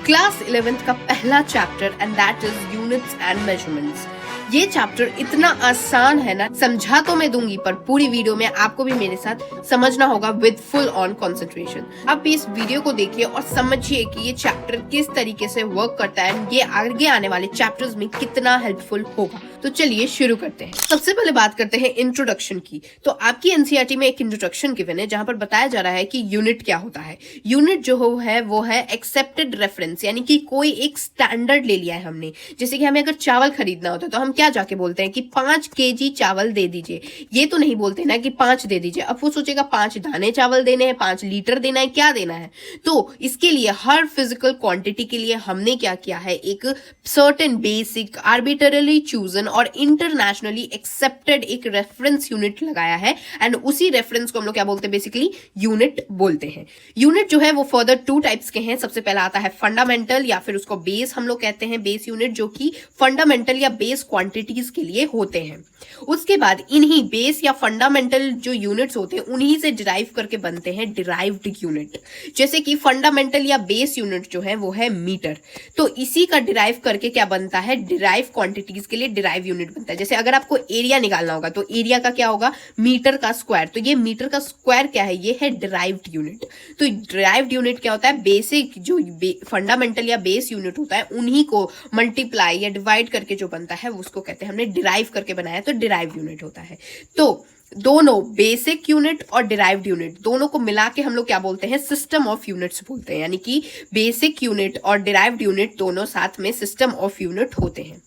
Class 11th का पहला chapter and that is units and measurements. ये चैप्टर इतना आसान है ना, समझा तो मैं दूंगी पर पूरी वीडियो में आपको भी मेरे साथ समझना होगा विद फुल ऑन कंसंट्रेशन। आप इस वीडियो को देखिए और समझिए कि ये चैप्टर किस तरीके से वर्क करता है, ये आगे आने वाले चैप्टर्स में कितना हेल्पफुल होगा। तो चलिए शुरू करते हैं। सबसे पहले बात करते हैं इंट्रोडक्शन की। तो आपकी एनसीईआरटी में एक इंट्रोडक्शन गिवन है जहां पर बताया जा रहा है कि यूनिट क्या होता है। यूनिट जो वो है एक्सेप्टेड रेफरेंस, यानी कि कोई एक स्टैंडर्ड ले लिया है हमने। जैसे कि हमें अगर चावल खरीदना होता है तो हम क्या जाके बोलते हैं कि 5 केजी चावल दे दीजिए। ये तो नहीं बोलते ना कि 5 दे दीजिए। अब वो सोचेगा 5 दाने चावल देने हैं, 5 लीटर देना है, क्या देना है। तो इसके लिए हर फिजिकल क्वांटिटी के लिए हमने क्या किया है, एक सर्टेन बेसिक आर्बिट्ररीली चूजन और इंटरनेशनली एक्सेप्टेड एक रेफरेंस यूनिट लगाया है एंड उसी रेफरेंस को हम लोग क्या बोलते हैं, बेसिकली यूनिट बोलते हैं। यूनिट जो है वो फर्दर 2 टाइप्स के हैं। सबसे पहला आता है फंडामेंटल या फिर उसको बेस हम लोग कहते हैं, बेस यूनिट, जो कि फंडामेंटल या बेस क्वांटिटीज के लिए होते हैं। उसके बाद इन्हीं बेस या फंडामेंटल जो यूनिट्स होते हैं उन्हीं से डिराइव करके बनते हैं डिराइव्ड यूनिट। जैसे कि फंडामेंटल या बेस यूनिट जो है वो है मीटर, तो इसी का डिराइव करके क्या बनता है, डिराइव क्वांटिटीज के लिए डिराइव यूनिट बनता है। जैसे अगर आपको एरिया निकालना होगा तो एरिया का क्या होगा, मीटर का स्क्वायर। तो ये मीटर का स्क्वायर क्या है, ये है डिराइव्ड यूनिट। तो डिराइव्ड यूनिट क्या होता है, बेसिक जो फंडामेंटल या बेस यूनिट होता है उन्हीं को मल्टीप्लाई या डिवाइड करके जो बनता है उसको कहते हैं, हमने डिराइव करके बनाया तो डिराइव यूनिट होता है। तो दोनों बेसिक यूनिट और डिराइव्ड यूनिट दोनों को मिला के हम लोग क्या बोलते हैं, सिस्टम ऑफ यूनिट्स बोलते हैं। यानी कि बेसिक यूनिट और डिराइव्ड यूनिट दोनों साथ में सिस्टम ऑफ यूनिट होते हैं।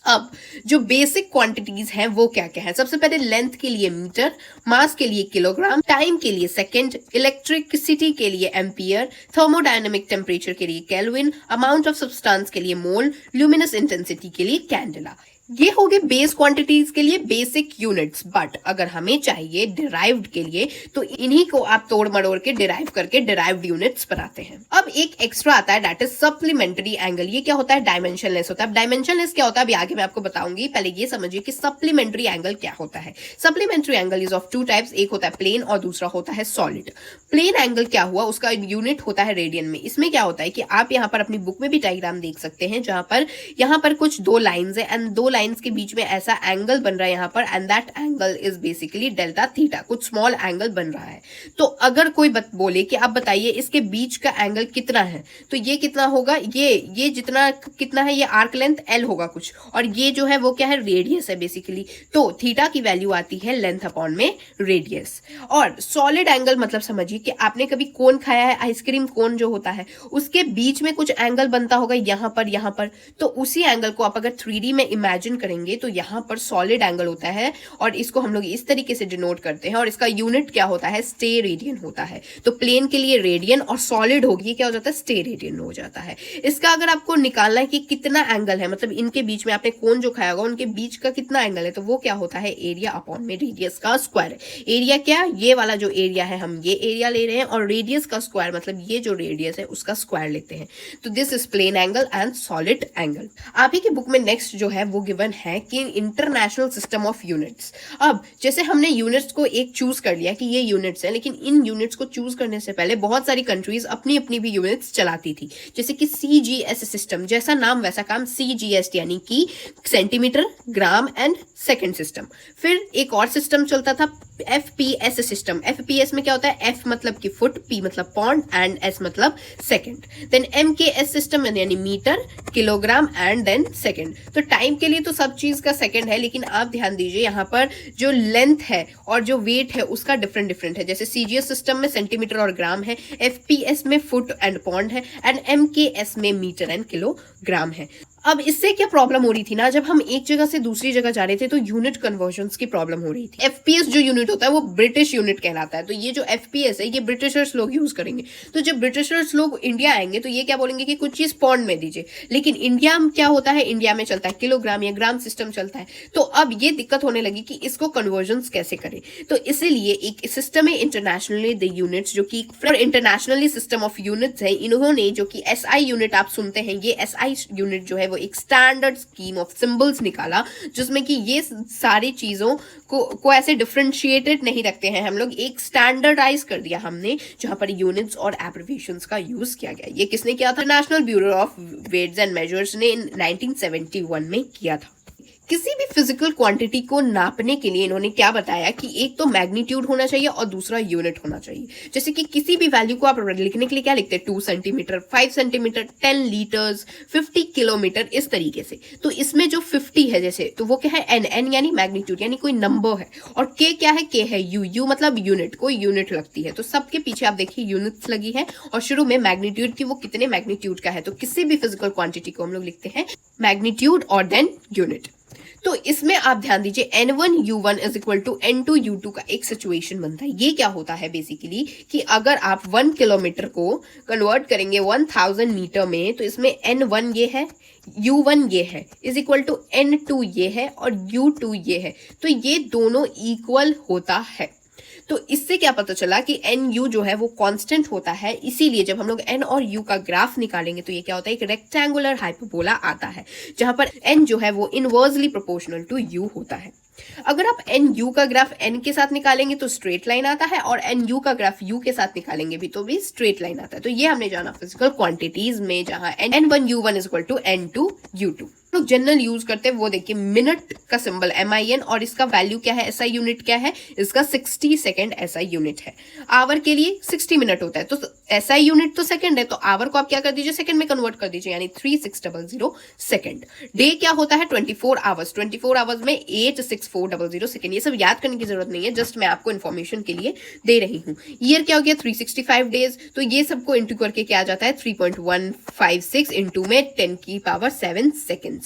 अब जो बेसिक क्वांटिटीज हैं वो क्या क्या है, सबसे पहले लेंथ के लिए मीटर, मास के लिए किलोग्राम, टाइम के लिए सेकंड, इलेक्ट्रिसिटी के लिए एम्पियर, थर्मोडायनेमिक टेम्परेचर के लिए केल्विन, अमाउंट ऑफ सब्सटेंस के लिए मोल, ल्यूमिनस इंटेंसिटी के लिए कैंडेला। ये हो गए बेस क्वांटिटीज के लिए बेसिक यूनिट्स। बट अगर हमें चाहिए डिराइव्ड के लिए तो इन्हीं को आप तोड़ मड़ोड़ के डिराइव करके डिराइव्ड यूनिट्स बनाते हैं। अब एक एक्स्ट्रा आता है दैट इज सप्लीमेंट्री एंगल। ये क्या होता है, डायमेंशनलेस होता है। डायमेंशनलेस क्या होता है अभी आगे मैं आपको बताऊंगी, पहले ये समझिए कि सप्लीमेंट्री एंगल क्या होता है। Supplementary angle is of 2 types, एक होता है प्लेन और दूसरा होता है सॉलिड। प्लेन एंगल क्या हुआ, उसका यूनिट होता है रेडियन में। इसमें क्या होता है कि आप यहाँ पर अपनी बुक में भी डायग्राम देख सकते हैं जहां पर यहाँ पर कुछ 2 लाइन्स है एंड 2 लाइन्स के बीच में ऐसा एंगल बन रहा है यहाँ पर and that angle is basically delta theta, कुछ स्मॉल एंगल बन रहा है। तो अगर कोई बोले कि आप बताइए इसके बीच का एंगल कितना है, तो ये कितना होगा, ये जितना कितना है, ये आर्क लेंथ एल होगा कुछ, और ये जो है वो क्या है, रेडियस है बेसिकली। तो थीटा की वैल्यू आती है लेंथ अपॉन में रेडियस। और सॉलिड एंगल मतलब समझिए कि आपने कभी कोन खाया है, आइसक्रीम कोन जो होता है उसके बीच में कुछ एंगल बनता होगा यहाँ पर, तो उसी एंगल को आप अगर 3D में इमेजिन करेंगे तो यहाँ पर सॉलिड एंगल होता है और इसको हम लोग इस तरीके से डिनोट करते हैं और इसका यूनिट क्या होता है, स्टे रेडियन होता है। तो प्लेन के लिए रेडियन और सॉलिड होगी क्या हो जाता है, स्टे रेडियन हो जाता है। इसका अगर आपको निकालना है कि कितना एंगल है, मतलब इनके बीच में आपने कोन जो खाया होगा उनके बीच का कितना एंगल है, तो वो क्या होता है, एरिया अपॉन में रेडियस का स्क्वायर। एरिया क्या, ये वाला जो एरिया है हम ये एरिया ले रहे हैं और रेडियस का स्क्वायर मतलब ये जो रेडियस है उसका स्क्वायर लेते हैं। तो this is plane angle and solid angle. आप ही की बुक में नेक्स्ट जो है वो गिवन है कि इंटरनेशनल सिस्टम ऑफ यूनिट्स। अब जैसे हमने यूनिट्स को एक चूज कर लिया कि ये यूनिट्स है, लेकिन इन यूनिट्स को चूज करने से पहले बहुत सारी कंट्रीज अपनी अपनी भी यूनिट्स चलाती थी। जैसे कि CGS सिस्टम, जैसा नाम वैसा काम, CGS यानी कि centimetre, gram and second system. फिर एक और सिस्टम चलता था FPS सिस्टम। FPS में क्या होता है, F मतलब कि फुट, P मतलब पॉन्ड एंड S मतलब सेकंड। देन MKS सिस्टम यानी metre, kilogram and then second. तो टाइम के लिए तो सब चीज का सेकंड है, लेकिन आप ध्यान दीजिए यहाँ पर जो लेंथ है और जो वेट है उसका डिफरेंट है। जैसे CGS सिस्टम में सेंटीमीटर और ग्राम है, FPS में फुट एंड पॉन्ड है एंड MKS में मीटर एंड किलोग्राम है। अब इससे क्या प्रॉब्लम हो रही थी ना, जब हम एक जगह से दूसरी जगह जा रहे थे तो यूनिट कन्वर्जन्स की प्रॉब्लम हो रही थी। FPS जो यूनिट होता है वो ब्रिटिश यूनिट कहलाता है, तो ये जो FPS है ये ब्रिटिशर्स लोग यूज करेंगे। तो जब ब्रिटिशर्स लोग इंडिया आएंगे तो ये क्या बोलेंगे कि कुछ चीज पॉन्ड में दीजिए, लेकिन इंडिया में क्या होता है, इंडिया में चलता है किलोग्राम या ग्राम सिस्टम चलता है। तो अब ये दिक्कत होने लगी कि इसको कन्वर्जन्स कैसे करें। तो इसीलिए एक सिस्टम है इंटरनेशनली द यूनिट्स, जो कि इंटरनेशनली सिस्टम ऑफ यूनिट्स है। इन्होंने जो कि SI यूनिट आप सुनते हैं, ये SI यूनिट जो है वो एक स्टैंडर्ड स्कीम ऑफ सिंबल्स निकाला, जिसमें कि ये सारी चीजों को ऐसे डिफरेंशिएटेड नहीं रखते हैं हम लोग, एक स्टैंडर्डाइज कर दिया हमने, जहां पर यूनिट्स और एब्रिविएशंस का यूज किया गया। ये किसने किया था? National Bureau of Weights and Measures ने 1971 में किया था। किसी भी फिजिकल क्वांटिटी को नापने के लिए इन्होंने क्या बताया कि एक तो मैग्नीट्यूड होना चाहिए और दूसरा यूनिट होना चाहिए। जैसे कि किसी भी वैल्यू को आप लिखने के लिए क्या लिखते हैं? 2 सेंटीमीटर, 5 सेंटीमीटर, 10 लीटर्स, 50 किलोमीटर, इस तरीके से। तो इसमें जो 50 है जैसे, तो वो क्या है? एन यानी मैग्नीट्यूड, यानी कोई नंबर है। और के क्या है? के है यू मतलब यूनिट, कोई यूनिट लगती है। तो सबके पीछे आप देखिए यूनिट्स लगी है, और शुरू में मैग्नीट्यूड की वो कितने मैग्नीट्यूड का है। तो किसी भी फिजिकल क्वांटिटी को हम लोग लिखते हैं मैग्नीट्यूड और देन यूनिट। तो इसमें आप ध्यान दीजिए, N1 U1 is equal to N2 U2 का एक सिचुएशन बनता है। ये क्या होता है बेसिकली कि अगर आप 1 किलोमीटर को कन्वर्ट करेंगे 1000 मीटर में, तो इसमें N1 ये है, U1 ये है, इज इक्वल टू N2 ये है और U2 ये है। तो ये दोनों इक्वल होता है। तो इससे क्या पता चला कि एन यू जो है वो कांस्टेंट होता है। इसीलिए जब हम लोग एन और यू का ग्राफ निकालेंगे तो ये क्या होता है? एक रेक्टेंगुलर हाइपरबोला आता है, जहां पर एन जो है वो इनवर्सली प्रोपोर्शनल टू यू होता है। अगर आप एन यू का ग्राफ एन के साथ निकालेंगे तो स्ट्रेट लाइन आता है, और एन यू का ग्राफ यू के साथ निकालेंगे भी तो भी स्ट्रेट लाइन आता है। तो ये हमने जाना फिजिकल क्वांटिटीज में, जहां N1 U1 is equal to N2 U2। लोग जनरल यूज करते हैं वो देखिए, मिनट का सिंबल MIN, और इसका वैल्यू क्या है? SI यूनिट क्या है? इसका 60 सेकेंड SI यूनिट है। आवर के लिए 60 मिनट होता है, तो SI यूनिट तो सेकंड है, तो आवर को आप क्या कर दीजिए? सेकंड में कन्वर्ट कर दीजिए, यानी 3600 सेकंड। डे क्या होता है? 24 आवर्स। 24 आवर्स में 86400 सेकंड। ये सब याद करने की जरूरत नहीं है, जस्ट मैं आपको इन्फॉर्मेशन के लिए दे रही हूँ। ईयर क्या हो गया? 365 डेज। तो ये सबको इंटू करके क्या आ जाता है? 3.156 इंटू में 10⁻7 सेकेंड।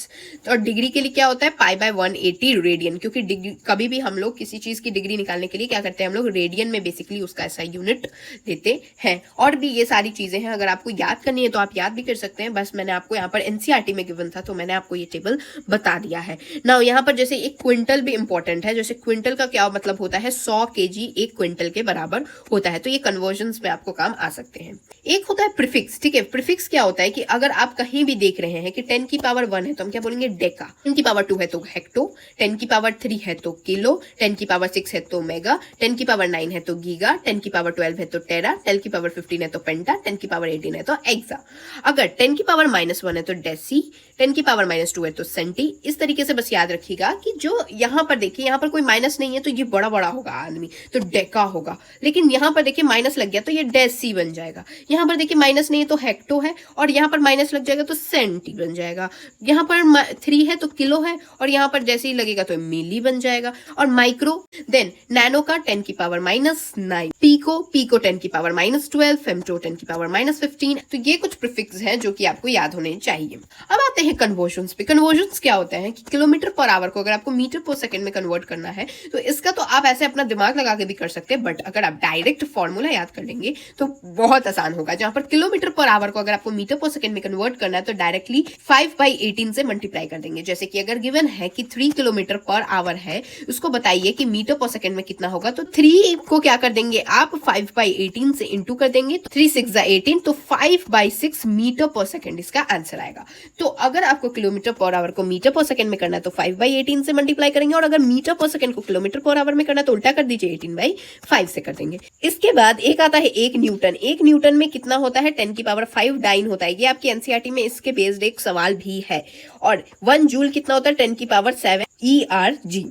और डिग्री के लिए क्या होता है? π/180 रेडियन, क्योंकि डिग्री कभी भी हम लोग किसी चीज की डिग्री निकालने के लिए क्या करते हैं? हम लोग रेडियन में बेसिकली उसका ऐसा यूनिट देते हैं। और भी ये सारी चीजें हैं, अगर आपको याद करनी है तो आप याद भी कर सकते हैं। बस मैंने आपको यहाँ पर एनसीईआरटी में गिवन था तो मैंने आपको ये टेबल बता दिया है ना। यहाँ पर जैसे एक क्विंटल भी इंपॉर्टेंट है। जैसे क्विंटल का क्या मतलब होता है? 100 kg एक क्विंटल के बराबर होता है। तो ये कन्वर्जन में आपको काम आ सकते हैं। एक होता है प्रीफिक्स, ठीक है। प्रीफिक्स क्या होता है कि अगर आप कहीं भी देख रहे हैं कि 10 की पावर 1 है तो हम क्या बोलेंगे? डेका। 10 की पावर 2 है तो हेक्टो, 10 की पावर 3 है तो किलो, 10 की पावर 6 है तो मेगा, 10 की पावर 9 है तो गीगा, 10 की पावर 12 है तो टेरा, 10 की पावर 15 है तो पेंटा, 10 की पावर 18 है तो एक्सा। अगर 10 की पावर -1 है तो डेसी, 10 की पावर -2 है तो सेंटी। इस तरीके से बस याद रखिएगा कि जो यहाँ पर देखिए, यहाँ पर कोई माइनस नहीं है तो ये बड़ा बड़ा होगा आदमी, तो डेका होगा। लेकिन यहाँ पर देखिए माइनस लग गया तो ये डेसी बन जाएगा। यहाँ पर देखिए माइनस नहीं है तो हेक्टो है, और यहाँ पर माइनस लग जाएगा तो सेंटी बन जाएगा। यहाँ पर 3 है तो किलो है, और यहाँ पर जैसे ही लगेगा तो मिली बन जाएगा। और माइक्रो, देन नैनो का 10 की पावर -9, पीको 10 की पावर -12, फेमटो 10 की पावर -15। तो ये कुछ प्रीफिक्स हैं जो कि आपको याद होने चाहिए। अब आते हैं कन्वर्जन्स पे। कन्वर्जन्स क्या होता है कि किलोमीटर पर आवर को अगर आपको मीटर पर सेकंड में कन्वर्ट करना है तो इसका तो आप ऐसे अपना दिमाग लगा के भी कर सकते हैं, बट अगर आप डायरेक्ट फॉर्मूला याद कर लेंगे तो बहुत आसान होगा। जहां पर किलोमीटर पर आवर को अगर आपको मीटर पर सेकंड में कन्वर्ट करना है तो डायरेक्टली 5/18 से मल्टीप्लाई कर देंगे। जैसे कि अगर गिवन है कि 3 किलोमीटर पर आवर है, उसको बताइए कि मीटर पर सेकंड में कितना होगा, तो 3 को क्या कर देंगे आप? 5/18 से इंटू कर देंगे, 3 6 18, तो 5/6 मीटर पर सेकंड इसका आंसर आएगा। तो अगर आपको किलोमीटर पर आवर को मीटर पर सेकंड में करना है तो 5/18 से मल्टीप्लाई करेंगे, और अगर मीटर पर सेकंड को किलोमीटर पर आवर में करना है तो उल्टा कर दीजिए, 18/5 से कर देंगे। इसके बाद एक आता है 1 न्यूटन। 1 न्यूटन में कितना होता है? 10 की पावर 5 डाइन होता है। ये आपकी एनसीईआरटी में इसके बेस्ड एक सवाल भी है। और 1 जूल कितना होता है? 10 की पावर 7 ERG।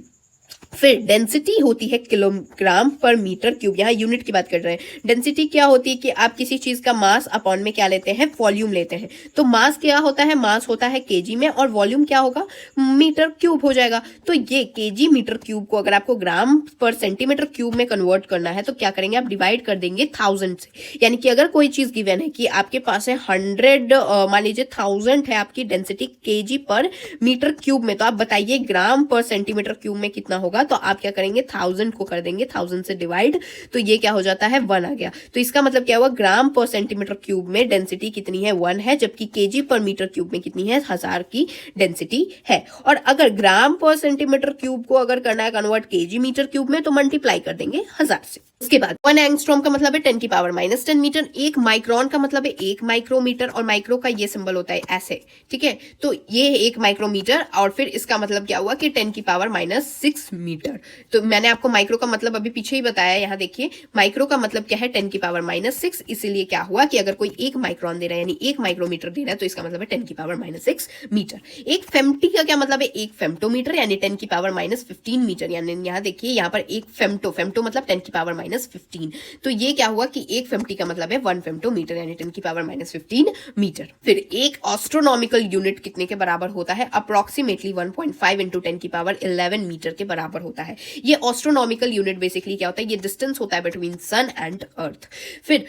फिर डेंसिटी होती है किलोग्राम पर मीटर क्यूब। यहाँ यूनिट की बात कर रहे हैं। डेंसिटी क्या होती है कि आप किसी चीज का मास अपॉन में क्या लेते हैं? वॉल्यूम लेते हैं। तो मास क्या होता है? मास होता है केजी में, और वॉल्यूम क्या होगा? मीटर क्यूब हो जाएगा। तो ये केजी मीटर क्यूब को अगर आपको ग्राम पर सेंटीमीटर क्यूब में कन्वर्ट करना है तो क्या करेंगे आप? डिवाइड कर देंगे 1000 से। यानी कि अगर कोई चीज गिवन है कि आपके पास है 100, मान लीजिए 1000 है आपकी डेंसिटी केजी पर मीटर क्यूब में, तो आप बताइए ग्राम पर सेंटीमीटर क्यूब में कितना होगा? होगा तो आप क्या करेंगे 1000 को कर देंगे 1000 से डिवाइड, तो ये क्या हो जाता है 1 आ गया। तो इसका मतलब क्या हुआ, ग्राम पर सेंटीमीटर क्यूब में डेंसिटी कितनी है 1 है, जबकि केजी पर मीटर क्यूब में कितनी है 1000 की डेंसिटी है। और अगर ग्राम पर सेंटीमीटर क्यूब को अगर करना है कन्वर्ट केजी मीटर क्यूब में तो मल्टीप्लाई कर देंगे 1000 से। उसके बाद 1 एंगस्ट्रॉम का मतलब है 10 की पावर -10 मीटर, 1 माइक्रोन का मतलब है 1 माइक्रोमीटर, और माइक्रो का ये सिंबल होता है ऐसे, ठीक है। तो ये 1 माइक्रोमीटर और फिर इसका मतलब क्या हुआ कि 10 की पावर -6 मीटर। तो मैंने आपको माइक्रो का मतलब अभी पीछे ही बताया, यहाँ देखिए माइक्रो का मतलब क्या है 10 की पावर -6, इसीलिए क्या हुआ कि अगर कोई 1 माइक्रोन दे रहा है यानी 1 माइक्रोमीटर दे रहा है तो इसका मतलब है 10 की पावर -6 मीटर। एक फेम्टी का क्या मतलब है 1 फेम्टोमीटर यानी 10 की पावर -15 मीटर, यानी यहाँ देखिए यहाँ पर एक फेम्टो मतलब 10 की पावर -15, तो ये क्या हुआ कि एक फेम्टी का मतलब है 1 फेम्टोमीटर यानी 10 की पावर -15 मीटर। फिर एक एस्ट्रोनॉमिकल यूनिट कितने के बराबर होता है, अप्रोक्सीमेटली 1.5 इंटू 10 की पावर 11 मीटर के बराबर होता है। ये एस्ट्रोनॉमिकल यूनिट बेसिकली क्या होता है, ये डिस्टेंस होता है बिटवीन सन एंड अर्थ। फिर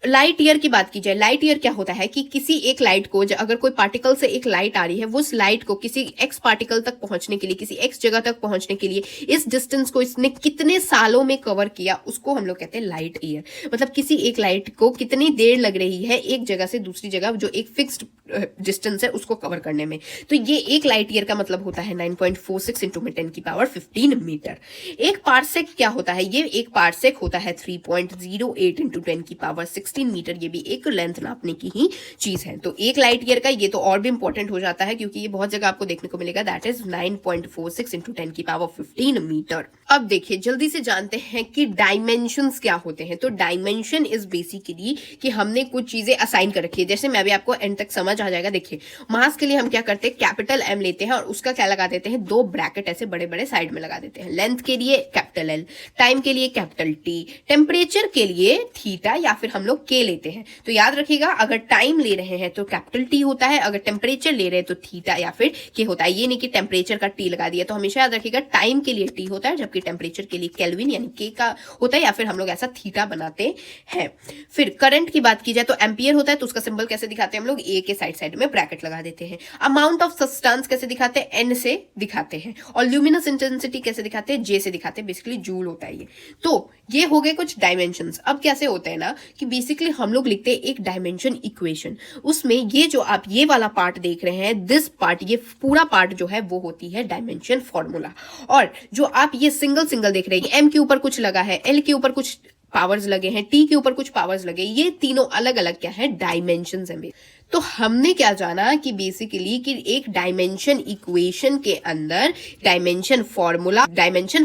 लाइट ईयर की बात की जाए, लाइट ईयर क्या होता है कि किसी एक लाइट को अगर कोई पार्टिकल से एक लाइट आ रही है, वो उस लाइट को किसी एक्स पार्टिकल तक पहुंचने के लिए, किसी एक्स जगह तक पहुंचने के लिए इस डिस्टेंस को इसने कितने सालों में कवर किया, उसको हम लोग कहते हैं लाइट ईयर। मतलब किसी एक लाइट को कितनी देर लग रही है एक जगह से दूसरी जगह, जो एक फिक्स्ड डिस्टेंस है उसको कवर करने में, तो ये एक लाइट ईयर का मतलब होता है 9.46 इंटू 10 की पावर 15 मीटर। एक पार्सेक क्या होता है, ये एक पार्सेक होता है 3.08 इंटू 10 की पावर 16 मीटर, ये भी एक लेंथ नापने की ही चीज है। तो एक लाइट ईयर का ये तो और भी इंपॉर्टेंट हो जाता है क्योंकि ये बहुत जगह आपको देखने को मिलेगा, दैट इज 9.46 इंटू 10 की पावर 15 मीटर। अब देखिए जल्दी से जानते हैं कि डायमेंशंस क्या होते हैं। तो डायमेंशन इज बेसिकली कि हमने कुछ चीजें असाइन कर रखी है, जैसे मैं भी आपको एंड तक समझ आ जाएगा। देखिए मास के लिए हम क्या करते हैं, कैपिटल एम लेते हैं और उसका क्या लगा देते हैं, 2 ब्रैकेट ऐसे बड़े बड़े साइड में लगा देते हैं। लेंथ के लिए कैपिटल एल, टाइम के लिए कैपिटल टी, टेम्परेचर के लिए थीटा या फिर हम लोग के लेते हैं। तो याद रखिएगा अगर टाइम ले रहे हैं तो कैपिटल टी होता है, अगर टेम्परेचर ले रहे हैं तो थीटा या फिर के होता है। ये नहीं कि टेम्परेचर का टी लगा दिया, तो हमेशा याद रखिएगा टाइम के लिए टी होता है जबकि टेम्परेचर के लिए केल्विन यानी के का होता है, या फिर हम लोग ऐसा थीटा बनाते हैं। फिर करंट की बात की जाए तो एम्पियर होता है, तो उसका सिंबल कैसे दिखाते हैं हम लोग, ए के साइड में ब्रैकेट लगा देते हैं। अमाउंट ऑफ सब्सटेंस कैसे दिखाते हैं, एन से दिखाते हैं। और ल्यूमिनस इंटेंसिटी कैसे दिखाते हैं, जे से दिखाते हैं, बेसिकली जूल होता है ये। तो ये हो गए कुछ डायमेंशंस। अब कैसे होते हैं ना कि बेसिकली हम लोग लिखते हैं एक डायमेंशन इक्वेशन, उसमें ये जो आप ये वाला पार्ट देख रहे हैं, दिस पार्ट, ये पूरा पार्ट जो है वो होती है डायमेंशन फॉर्मूला। और जो आप ये सिंगल सिंगल देख रहे हैं, एम के ऊपर कुछ लगा है, एल के ऊपर कुछ पावर्स लगे हैं, टी के ऊपर कुछ पावर्स लगे, ये तीनों अलग अलग क्या है, डायमेंशंस हैं। तो हमने क्या जाना कि बेसिकली कि एक डायमेंशन इक्वेशन के अंदर डायमेंशन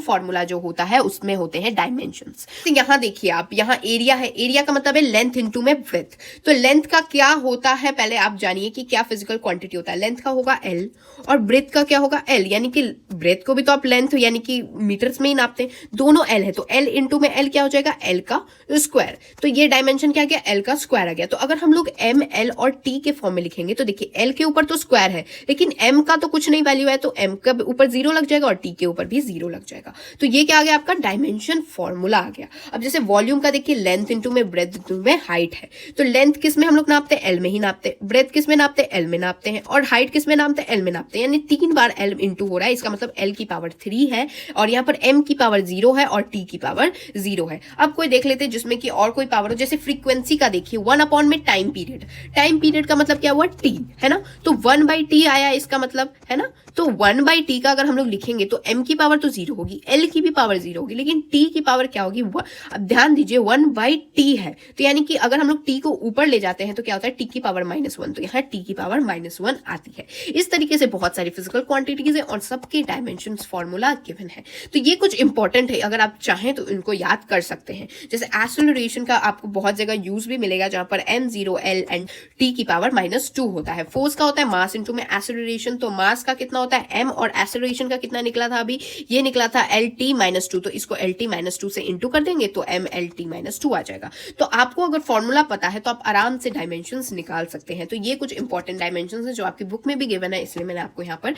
फॉर्मूला जो होता है उसमें होते हैं डायमेंशंस। तो यहां देखिए आप, यहां एरिया है, एरिया का मतलब है लेंथ इनटू में ब्रेथ। तो लेंथ का क्या होता है, पहले आप जानिए कि क्या फिजिकल क्वांटिटी होता है। लेंथ का होगा एल और ब्रेथ का क्या होगा एल, यानी कि ब्रेथ को भी तो आप लेंथ यानी कि मीटर्स में ही नापते हैं, दोनों एल है तो एल इंटू में एल क्या हो जाएगा, एल का स्क्वायर। तो ये डायमेंशन क्या गया, एल का स्क्वायर आ गया। तो अगर हम लोग एम एल और टी के फॉर्म में लिखेंगे तो देखिए एल के ऊपर तो स्क्वायर है लेकिन एम का तो कुछ नहीं वैल्यू है, तो एम का ऊपर 0 लग जाएगा और टी के ऊपर भी 0 लग जाएगा। तो ये क्या आ गया, आपका डायमेंशन फॉर्मूला आ गया। अब जैसे वॉल्यूम का देखिए लेंथ इंटू में ब्रेथ इंटू में हाइट है, तो लेंथ किस में हम लोग नापते हैं, एल में ही नापते हैं। ब्रेथ किस में नापते हैं, एल में नापते हैं। और हाइट किस में नापते हैं, एल में नापते हैं। यानी 3 बार एल इंटू हो रहा है, इसका मतलब एल की पावर 3 है और यहाँ पर एम की पावर 0 है और टी की पावर 0 है। अब कोई देख लेते हैं जिसमें कि और कोई पावर हो, जैसे फ्रीक्वेंसी का देखिए 1 में टाइम पीरियड, टाइम पीरियड का मतलब क्या हुआ, टी है ना, तो 1/t आया इसका मतलब, है ना। तो 1/t का अगर हम लोग लिखेंगे तो m की पावर तो 0 होगी, l की भी पावर 0 होगी, लेकिन t की पावर क्या होगी, अब ध्यान दीजिए 1/t है, तो यानी कि अगर हम लोग t को ऊपर ले जाते हैं तो क्या होता है, t की पावर -1, तो यहाँ t की पावर -1 आती है। इस तरीके से बहुत सारी फिजिकल क्वांटिटीज है और सबके डायमेंशंस फॉर्मूला गिवन है। तो ये कुछ इंपॉर्टेंट है, अगर आप चाहें तो इनको याद कर सकते हैं। जैसे एक्सेलरेशन का आपको बहुत जगह यूज भी मिलेगा जहां पर m0 l एंड t की पावर -2 होता है। फोर्स का होता है मास इंटू में एक्सेलरेशन, तो मास का कितना होता है m और एक्सेलरेशन का कितना निकला था, अभी ये निकला था lt -2, तो इसको lt -2 से इंटू कर देंगे तो m lt -2 आ जाएगा। तो आपको अगर फॉर्मूला पता है तो आप आराम से डायमेंशंस निकाल सकते हैं। तो ये कुछ इंपॉर्टेंट डायमेंशंस हैं जो आपकी बुक में भी गिवन है, इसलिए मैंने आपको यहाँ पर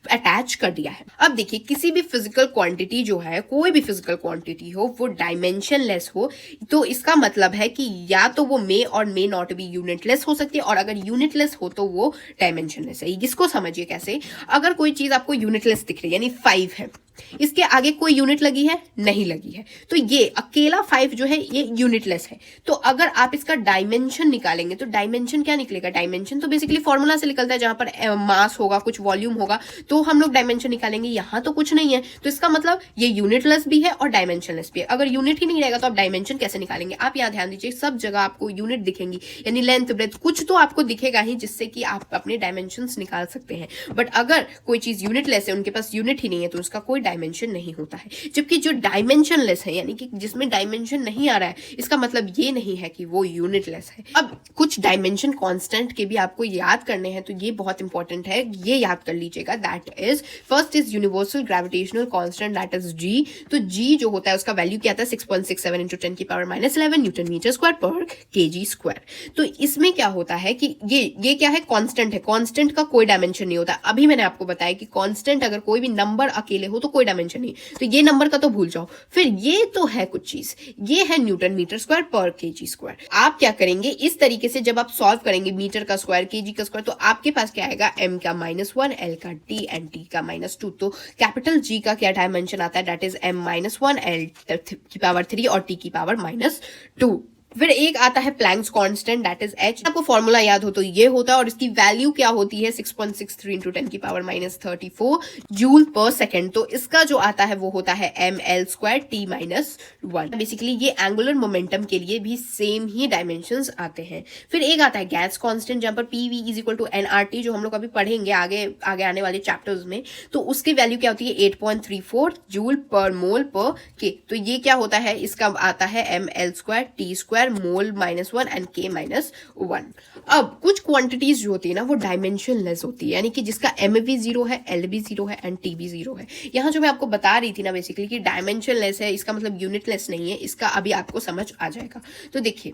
अटैच कर दिया है। अब देखिए किसी भी फिजिकल क्वांटिटी जो है, कोई भी फिजिकल क्वांटिटी हो वो डायमेंशनलेस हो, तो इसका मतलब है कि या तो वो मे और मे नॉट बी यूनिटलेस हो सकती है, और अगर यूनिटलेस हो तो वो डायमेंशनलेस है। इसको समझिए कैसे, अगर कोई चीज आपको यूनिटलेस दिख रही है यानी 5 है, इसके आगे कोई यूनिट लगी है? नहीं लगी है। तो ये अकेला 5 जो है ये यूनिटलेस है। तो अगर आप इसका डायमेंशन निकालेंगे तो डायमेंशन क्या निकलेगा? डायमेंशन तो बेसिकली फॉर्मूला से निकलता है, जहां पर मास होगा, कुछ वॉल्यूम होगा, तो हम लोग डायमेंशन निकालेंगे। यहां तो कुछ नहीं है, तो इसका मतलब ये यूनिटलेस भी है और डायमेंशनलेस भी है। अगर यूनिट ही नहीं रहेगा तो आप डायमेंशन कैसे निकालेंगे? आप यहाँ ध्यान दीजिए, सब जगह आपको यूनिट दिखेंगी, यानी लेंथ ब्रेथ कुछ तो आपको दिखेगा ही, जिससे कि आप अपने डायमेंशंस निकाल सकते हैं। बट अगर कोई चीज यूनिटलेस है, उनके पास यूनिट ही नहीं है, तो उसका कोई डायमेंशन नहीं होता है। जबकि जो डायमेंशनलेस है, यानी कि जिसमें डायमेंशन नहीं आ रहा है, इसका मतलब ये नहीं है कि वो यूनिटलेस है। अब कुछ डायमेंशन कांस्टेंट के भी आपको याद करने हैं, तो ये बहुत इंपॉर्टेंट है, ये याद कर लीजिएगा। That is first is universal gravitational constant, that is G. तो जी जो होता है उसका वैल्यू क्या आता है? 6.67 इंटू 10 की पावर -11 न्यूटन मीटर स्क्वायर पर केजी स्क्वायर। तो इसमें क्या होता है कि ये क्या है? कांस्टेंट है। कांस्टेंट का कोई डायमेंशन नहीं होता। अभी मैंने आपको बताया कि कांस्टेंट अगर कोई भी नंबर अकेले हो तो कोई डायमेंशन नहीं, तो ये नंबर का तो भूल जाओ। फिर ये तो है कुछ चीज, ये है न्यूटन मीटर स्क्वायर पर केजी स्क्वायर। आप क्या करेंगे इस तरीके से, जब आप सॉल्व करेंगे मीटर का स्क्वायर, केजी का स्क्वायर, तो आपके पास क्या आएगा? m का -1, l का t एंड t का -2। तो कैपिटल G का क्या डायमेंशन आता है? दैट इज m-1, l की पावर 3 और t की पावर -2। फिर एक आता है Planck's constant, that is h। आपको फॉर्मूला याद हो तो ये होता है, और इसकी वैल्यू क्या होती है? 6.63 इंटू 10 की पावर -34 जूल पर सेकेंड। तो इसका जो आता है वो होता है ml स्क्वायर t -1। बेसिकली ये एंगुलर मोमेंटम के लिए भी सेम ही डायमेंशंस आते हैं। फिर एक आता है गैस कांस्टेंट, जहां पर pv is equal to nRT, जो हम लोग अभी पढ़ेंगे आगे आने वाले चैप्टर्स में। तो उसकी वैल्यू क्या होती है? 8.34 जूल पर मोल पर के। तो ये क्या होता है? इसका आता है ml square t square mole -1 and k -1। अब कुछ क्वांटिटीज जो होती है ना वो डायमेंशनलेस होती है, यानी कि जिसका m भी 0 है, l भी 0 है एंड t भी 0 है। यहाँ जो मैं आपको बता रही थी ना बेसिकली कि डायमेंशनलेस है, इसका मतलब यूनिटलेस नहीं है, इसका अभी आपको समझ आ जाएगा। तो देखिए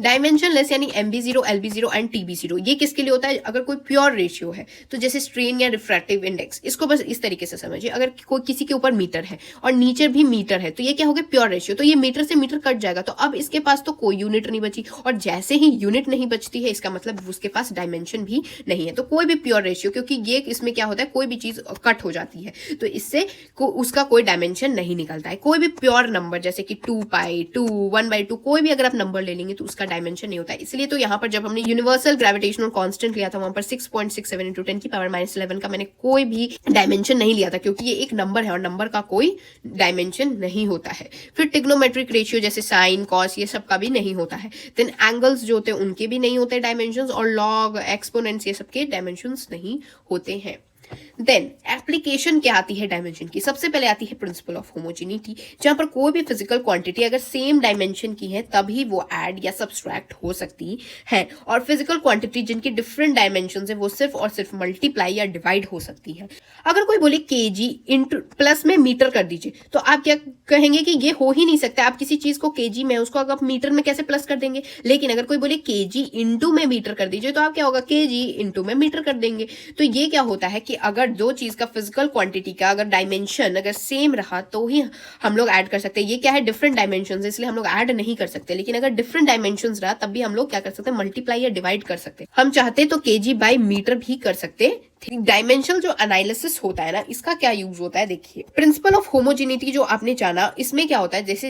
डायमेंशनलेस यानी M B 0, L B 0 and T B 0, ये किसके लिए होता है? अगर कोई प्योर रेशियो है, तो जैसे स्ट्रेन या रिफ्रैक्टिव इंडेक्स, इसको बस इस तरीके से समझिए। अगर कोई किसी के ऊपर मीटर है और नीचे भी मीटर है, तो ये क्या हो गया? Pure ratio. तो ये मीटर से मीटर कट जाएगा, तो अब इसके पास तो कोई यूनिट नहीं बची, और जैसे ही यूनिट नहीं बचती है, इसका मतलब उसके पास डायमेंशन भी नहीं है। तो कोई भी प्योर रेशियो, क्योंकि ये इसमें क्या होता है, कोई भी चीज कट हो जाती है, तो इससे उसका कोई डायमेंशन नहीं निकलता है। कोई भी प्योर नंबर जैसे कि 2π, 2, 1/2, कोई भी अगर आप नंबर ले लेंगे तो उसका डायमेंशन नहीं होता है। इसलिए तो यहाँ पर जब हमने यूनिवर्सल ग्रेविटेशनल कांस्टेंट लिया था, वहां पर 6.67 इंटू 10 की पावर -11 का मैंने कोई भी डायमेंशन नहीं लिया था, क्योंकि ये एक नंबर है और नंबर का कोई डायमेंशन नहीं होता है। फिर टिग्नोमेट्रिक रेशियो जैसे साइन, कॉस, ये सब का भी नहीं होता है। देन एंगल्स जो होते हैं उनके भी नहीं होते डायमेंशंस, और लॉग, एक्सपोनेंट्स, ये सब के डायमेंशंस नहीं होते हैं। देन एप्लीकेशन क्या आती है डायमेंशन की? सबसे पहले आती है प्रिंसिपल ऑफ होमोजेनिटी, जहां पर कोई भी फिजिकल क्वांटिटी अगर सेम डायमेंशन की है तभी वो ऐड या सब्सट्रैक्ट हो सकती है, और फिजिकल क्वांटिटी जिनकी डिफरेंट डायमेंशन है वो सिर्फ और सिर्फ मल्टीप्लाई या डिवाइड हो सकती है। अगर कोई बोले केजी इंटू प्लस में मीटर कर दीजिए, तो आप क्या कहेंगे कि ये हो ही नहीं सकता। आप किसी चीज को केजी में, उसको अगर मीटर में कैसे प्लस कर देंगे? लेकिन अगर कोई बोले केजी इंटू में मीटर कर दीजिए, तो आप क्या होगा? केजी इंटू में मीटर कर देंगे। तो ये क्या होता है कि अगर दो चीज का फिजिकल क्वांटिटी का अगर डायमेंशन अगर सेम रहा तो ही हम लोग ऐड कर सकते हैं। ये क्या है? डिफरेंट डायमेंशन, इसलिए हम लोग ऐड नहीं कर सकते। लेकिन अगर डिफरेंट डायमेंशन रहा तब भी हम लोग क्या कर सकते हैं? मल्टीप्लाई या डिवाइड कर सकते हैं। हम चाहते तो केजी बाय मीटर भी कर सकते। डायमेंशनल जो एनालिसिस होता है ना, इसका क्या यूज होता है? देखिए प्रिंसिपल ऑफ होमोजेनिटी जो आपने जाना, इसमें क्या होता है, जैसे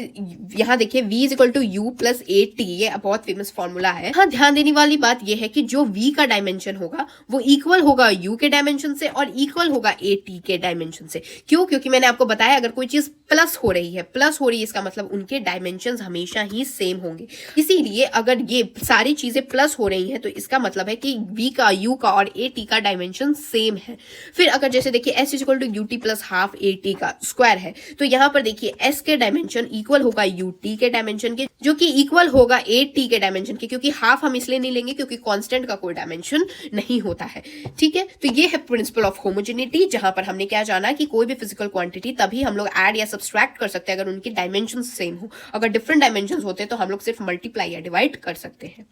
यहाँ देखिए v is equal to U plus A T, ये बहुत फेमस फॉर्मूला है। हाँ, ध्यान देने वाली बात ये है कि जो v का डायमेंशन होगा वो इक्वल होगा u के डायमेंशन से और इक्वल होगा ए टी के डायमेंशन से। क्यों? क्योंकि मैंने आपको बताया अगर कोई चीज प्लस हो रही है, इसका मतलब उनके डायमेंशन हमेशा ही सेम होंगे। इसीलिए अगर ये सारी चीजें प्लस हो रही है तो इसका मतलब है कि v का, u का और ए टी का डायमेंशन सेम है। फिर अगर जैसे देखिए s equal to U T plus half A T का स्क्वायर है, तो यहाँ पर देखिए s के डायमेंशन इक्वल होगा यू टी के डायमेंशन के, जो कि इक्वल होगा ए टी के डायमेंशन के, क्योंकि हाफ हम इसलिए नहीं लेंगे क्योंकि कांस्टेंट का कोई डायमेंशन नहीं होता है। ठीक है, तो ये है प्रिंसिपल ऑफ होमोजेनिटी, जहां पर हमने क्या जाना कि कोई भी फिजिकल क्वांटिटी तभी हम लोग ऐड या सब्सट्रैक्ट कर सकते हैं अगर उनके डायमेंशन सेम हो। अगर डिफरेंट डायमेंशन होते तो हम लोग सिर्फ मल्टीप्लाई या डिवाइड कर सकते हैं।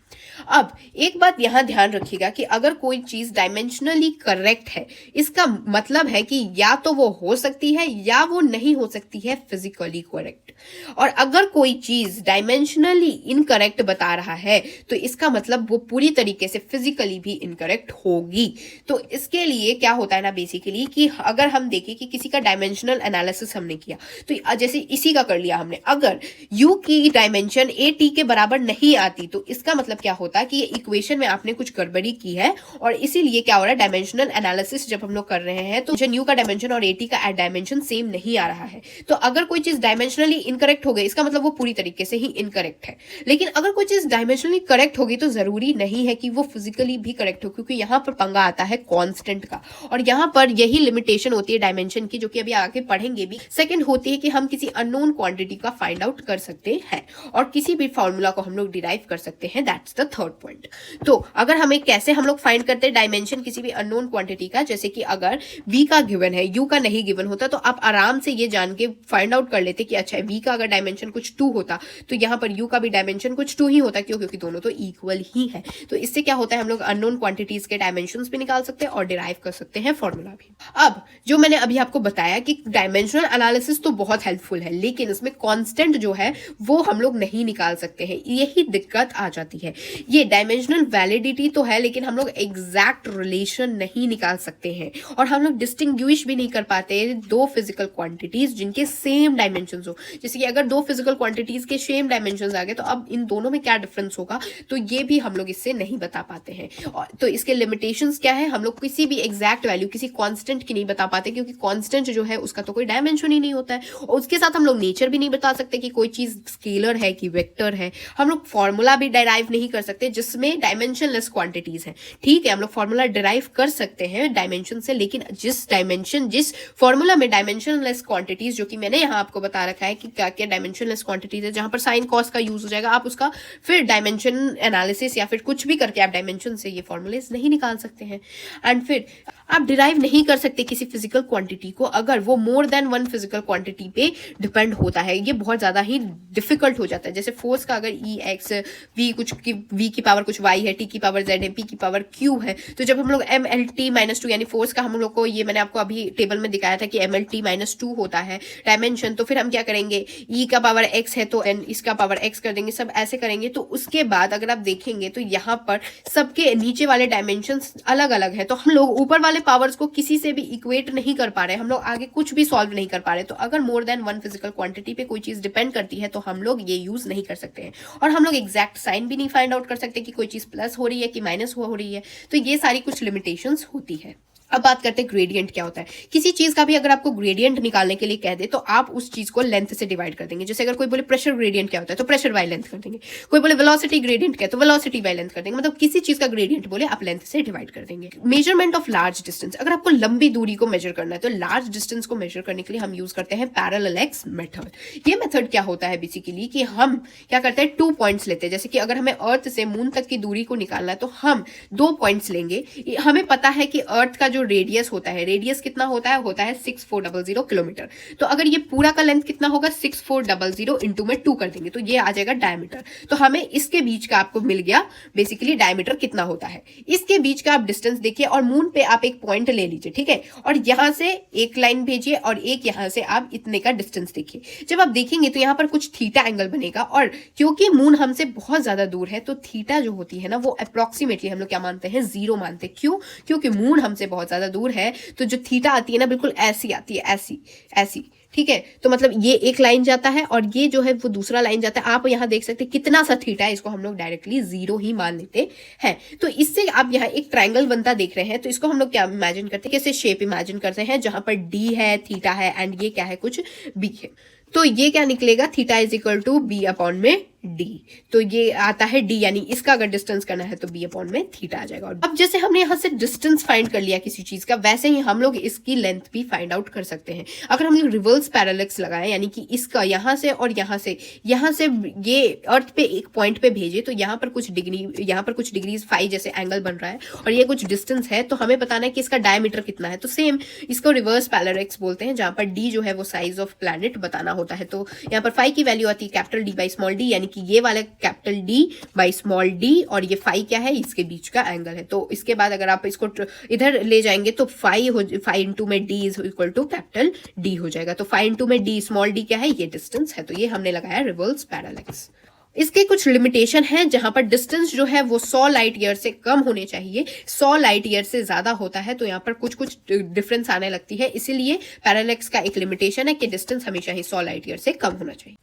अब एक बात यहां ध्यान रखिएगा कि अगर कोई चीज डायमेंशनली कर इनकरेक्ट है, इसका मतलब है कि या तो वो हो सकती है या वो नहीं हो सकती है फिजिकली करेक्ट। और अगर कोई चीज डायमेंशनली इनकरेक्ट बता रहा है तो इसका मतलब वो पूरी तरीके से फिजिकली भी इनकरेक्ट होगी। तो इसके लिए क्या होता है ना बेसिकली कि अगर हम देखें कि किसी का डायमेंशनल एनालिसिस हमने किया, तो जैसे इसी का कर लिया हमने, अगर u की डायमेंशन ए टी के बराबर नहीं आती तो इसका मतलब क्या होता है कि ये इक्वेशन में आपने कुछ गड़बड़ी की है, और इसीलिए क्या हो रहा है, डायमेंशनल एनालिसिस जब हम लोग कर रहे हैं तो यू का डायमेंशन और एटी का डायमेंशन सेम नहीं आ रहा है। तो अगर कोई चीज डायमेंशनली इनकरेक्ट हो गई इसका मतलब वो पूरी तरीके से ही इनकरेक्ट है। लेकिन अगर कोई चीज डायमेंशनली करेक्ट होगी तो जरूरी नहीं है कि वो फिजिकली भी करेक्ट हो, क्योंकि यहां पर पंगा आता है कांस्टेंट का, और यहां पर यही लिमिटेशन होती है डायमेंशन की, जो कि अभी आगे पढ़ेंगे भी। सेकंड होती है कि हम किसी अननोन क्वांटिटी का फाइंड आउट कर सकते हैं और किसी भी फॉर्मूला को हम लोग डिराइव कर सकते हैं, दैट्स द थर्ड पॉइंट। तो अगर हमें कैसे हम लोग फाइंड करते हैं डायमेंशन किसी भी अननोन क्वांटिटी का, जैसे कि अगर v का गिवन है, u का नहीं गिवन होता, तो आप आराम से ये जान के फाइंड आउट कर लेते कि अच्छा v का अगर डायमेंशन कुछ 2 होता तो यहाँ पर u का भी डायमेंशन कुछ 2 ही होता। क्यों? क्योंकि दोनों तो इक्वल ही है। तो इससे क्या होता है, हम लोग अननोन क्वांटिटीज के डायमेंशंस भी निकाल सकते हैं और डिराइव कर सकते हैं फॉर्मूला भी। अब जो मैंने अभी आपको बताया कि डायमेंशनल एनालिसिस तो बहुत हेल्पफुल है, लेकिन इसमें कांस्टेंट जो है वो हम लोग नहीं निकाल सकते हैं, यही दिक्कत आ जाती है। ये डायमेंशनल वैलिडिटी तो है लेकिन हम लोग एग्जैक्ट रिलेशन नहीं निकाल सकते हैं, और हम लोग डिस्टिंग्विश भी नहीं कर पाते दो फिजिकल क्वांटिटीज जिनके सेम डायमेंशंस हो। जैसे कि अगर दो फिजिकल क्वांटिटीज के सेम डायमेंशंस आ गए तो अब इन दोनों में क्या डिफरेंस होगा, तो ये भी हम लोग इससे नहीं बता पाते हैं। और तो इसके लिमिटेशंस क्या है, हम लोग किसी भी एग्जैक्ट वैल्यू किसी कांस्टेंट की नहीं बता पाते, क्योंकि कांस्टेंट जो है उसका तो कोई डायमेंशन ही नहीं होता है, और उसके साथ हम लोग नेचर भी नहीं बता सकते कि कोई चीज स्केलर है कि वेक्टर है। हम लोग फॉर्मूला भी डिराइव नहीं कर सकते जिसमें डायमेंशनलेस क्वांटिटीज है। ठीक है, हम लोग फॉर्मूला डिराइव कर सकते हैं डायमेंशन से, लेकिन जिस फॉर्मूला में डायमेंशनलेस क्वांटिटीज, जो कि मैंने यहाँ आपको बता रखा है कि क्या क्या डायमेंशनलेस क्वांटिटीज है, जहां पर साइन कॉस का यूज हो जाएगा, आप उसका फिर डायमेंशन एनालिसिस या फिर कुछ भी करके आप डायमेंशन से ये फॉर्मूलेस नहीं निकाल सकते हैं। एंड फिर आप डिराइव नहीं कर सकते किसी फिजिकल क्वांटिटी को अगर वो more than one physical quantity पे डिपेंड होता है। ये बहुत ज्यादा ही डिफिकल्ट हो जाता है। जैसे फोर्स का अगर ई एक्स वी कुछ वी की पावर कुछ वाई है, टी की पावर जेड है, पी की पावर क्यू है, तो जब हम लोग एम एल टी माइनस 2 यानी फोर्स का हम लोग को, ये मैंने आपको अभी टेबल में दिखाया था कि एम एल टी माइनस 2 होता है डायमेंशन, तो फिर हम क्या करेंगे, ई का पावर एक्स है तो एन इसका पावर एक्स कर देंगे, सब ऐसे करेंगे। तो उसके बाद अगर आप देखेंगे तो यहाँ पर सबके नीचे वाले डायमेंशन अलग अलग है, तो हम लोग ऊपर वाले पावर्स को किसी से भी इक्वेट नहीं कर पा रहे, हम लोग आगे कुछ भी सॉल्व नहीं कर पा रहे। तो अगर more than one physical quantity पे कोई चीज डिपेंड करती है तो हम लोग ये यूज नहीं कर सकते हैं, और हम लोग एग्जैक्ट साइन भी नहीं फाइंड आउट कर सकते कि कोई चीज प्लस हो रही है कि माइनस हो रही है। तो ये सारी कुछ लिमिटेशंस होती है। अब बात करते हैं ग्रेडियंट क्या होता है। किसी चीज का भी अगर आपको ग्रेडियंट निकालने के लिए कह दे तो आप उस चीज को लेंथ से डिवाइड कर देंगे। जैसे अगर कोई बोले प्रेशर ग्रेडियंट क्या होता है तो प्रेशर बाय लेंथ कर देंगे, कोई बोले वेलोसिटी ग्रेडियंट क्या है तो वेलोसिटी बाय लेंथ कर देंगे। मतलब किसी चीज का ग्रेडियंट बोले आप लेंथ से डिवाइड कर देंगे। मेजरमेंट ऑफ लार्ज डिस्टेंस, अगर आपको लंबी दूरी को मेजर करना है तो लार्ज डिस्टेंस को मेजर करने के लिए हम यूज करते हैं पैरेललेक्स मेथड। ये मेथड क्या होता है बेसिकली कि हम क्या करते हैं, 2 पॉइंट्स लेते हैं। जैसे कि अगर हमें अर्थ से मून तक की दूरी को निकालना है तो हम 2 पॉइंट्स लेंगे। हमें पता है कि अर्थ का जो रेडियस होता है, रेडियस कितना होता है 6400 किलोमीटर। तो अगर ये पूरा का लेंथ कितना होगा 6400 इंटू में 2 कर देंगे तो ये आ जाएगा डायमीटर। तो हमें इसके बीच का आपको मिल गया बेसिकली डायमीटर कितना होता है। इसके बीच का आप डिस्टेंस देखिए और मून पे आप एक पॉइंट ले लीजिए, ठीक है, और यहां से एक लाइन भेजिए और एक यहां से आप इतने का डिस्टेंस देखिए। जब आप देखेंगे तो यहां पर कुछ थीटा एंगल बनेगा, और क्योंकि मून हमसे बहुत ज्यादा दूर है तो थीटा जो होती है ना वो अप्रोक्सीमेटली हम लोग क्या मानते हैं, 0 मानते हैं। क्यों? क्योंकि मून हमसे बहुत ज्यादा दूर है तो जो थीटा आती है ना बिल्कुल ऐसी आती है, ऐसी, ठीक है। तो मतलब ये एक लाइन जाता है और ये जो है वो दूसरा लाइन जाता है। आप यहां देख सकते हैं कितना सा थीटा है, इसको हम लोग डायरेक्टली 0 ही मान लेते हैं। तो इससे आप यहाँ एक ट्रायंगल बनता देख रहे हैं, तो इसको हम लोग क्या इमेजिन करते हैं, कैसे शेप इमेजिन करते हैं जहां पर डी है, थीटा है एंड ये क्या है, कुछ बी है। तो ये क्या निकलेगा, theta is equal to B upon में डी। तो ये आता है डी, यानी इसका अगर डिस्टेंस करना है तो बी अपॉन में थीटा आ जाएगा। अब जैसे हमने यहाँ से डिस्टेंस फाइंड कर लिया किसी चीज का, वैसे ही हम लोग इसकी लेंथ भी फाइंड आउट कर सकते हैं। अगर हम लोग रिवर्स पैरेलल्स लगाए, यानी कि इसका यहाँ से और यहाँ से ये अर्थ पे एक पॉइंट पे भेजे तो यहाँ पर कुछ डिग्रीज फाई जैसे एंगल बन रहा है और ये कुछ डिस्टेंस है, तो हमें बताना है कि इसका डायमीटर कितना है। तो सेम इसको रिवर्स पैरेलल्स बोलते हैं, जहां पर डी जो है वो साइज ऑफ प्लैनेट बताना होता है। तो यहाँ पर फाई की वैल्यू आती है capital D by small D, यानी कि ये वाला capital D by small D और ये फाई क्या है, इसके बीच का एंगल है। तो इसके बाद अगर आप इसको इधर ले जाएंगे तो फाई इंटू में D is equal to capital D हो जाएगा। तो फाई इंटू में डी स्मॉल डी क्या है, ये डिस्टेंस है। तो ये हमने लगाया रिवर्स पैरेलैक्स। इसके कुछ लिमिटेशन है जहां पर डिस्टेंस जो है वो 100 लाइट ईयर से कम होने चाहिए, 100 लाइट ईयर से ज्यादा होता है तो यहाँ पर कुछ कुछ डिफरेंस आने लगती है। इसीलिए पैरेलैक्स का एक लिमिटेशन है कि डिस्टेंस हमेशा ही 100 लाइट ईयर से कम होना चाहिए।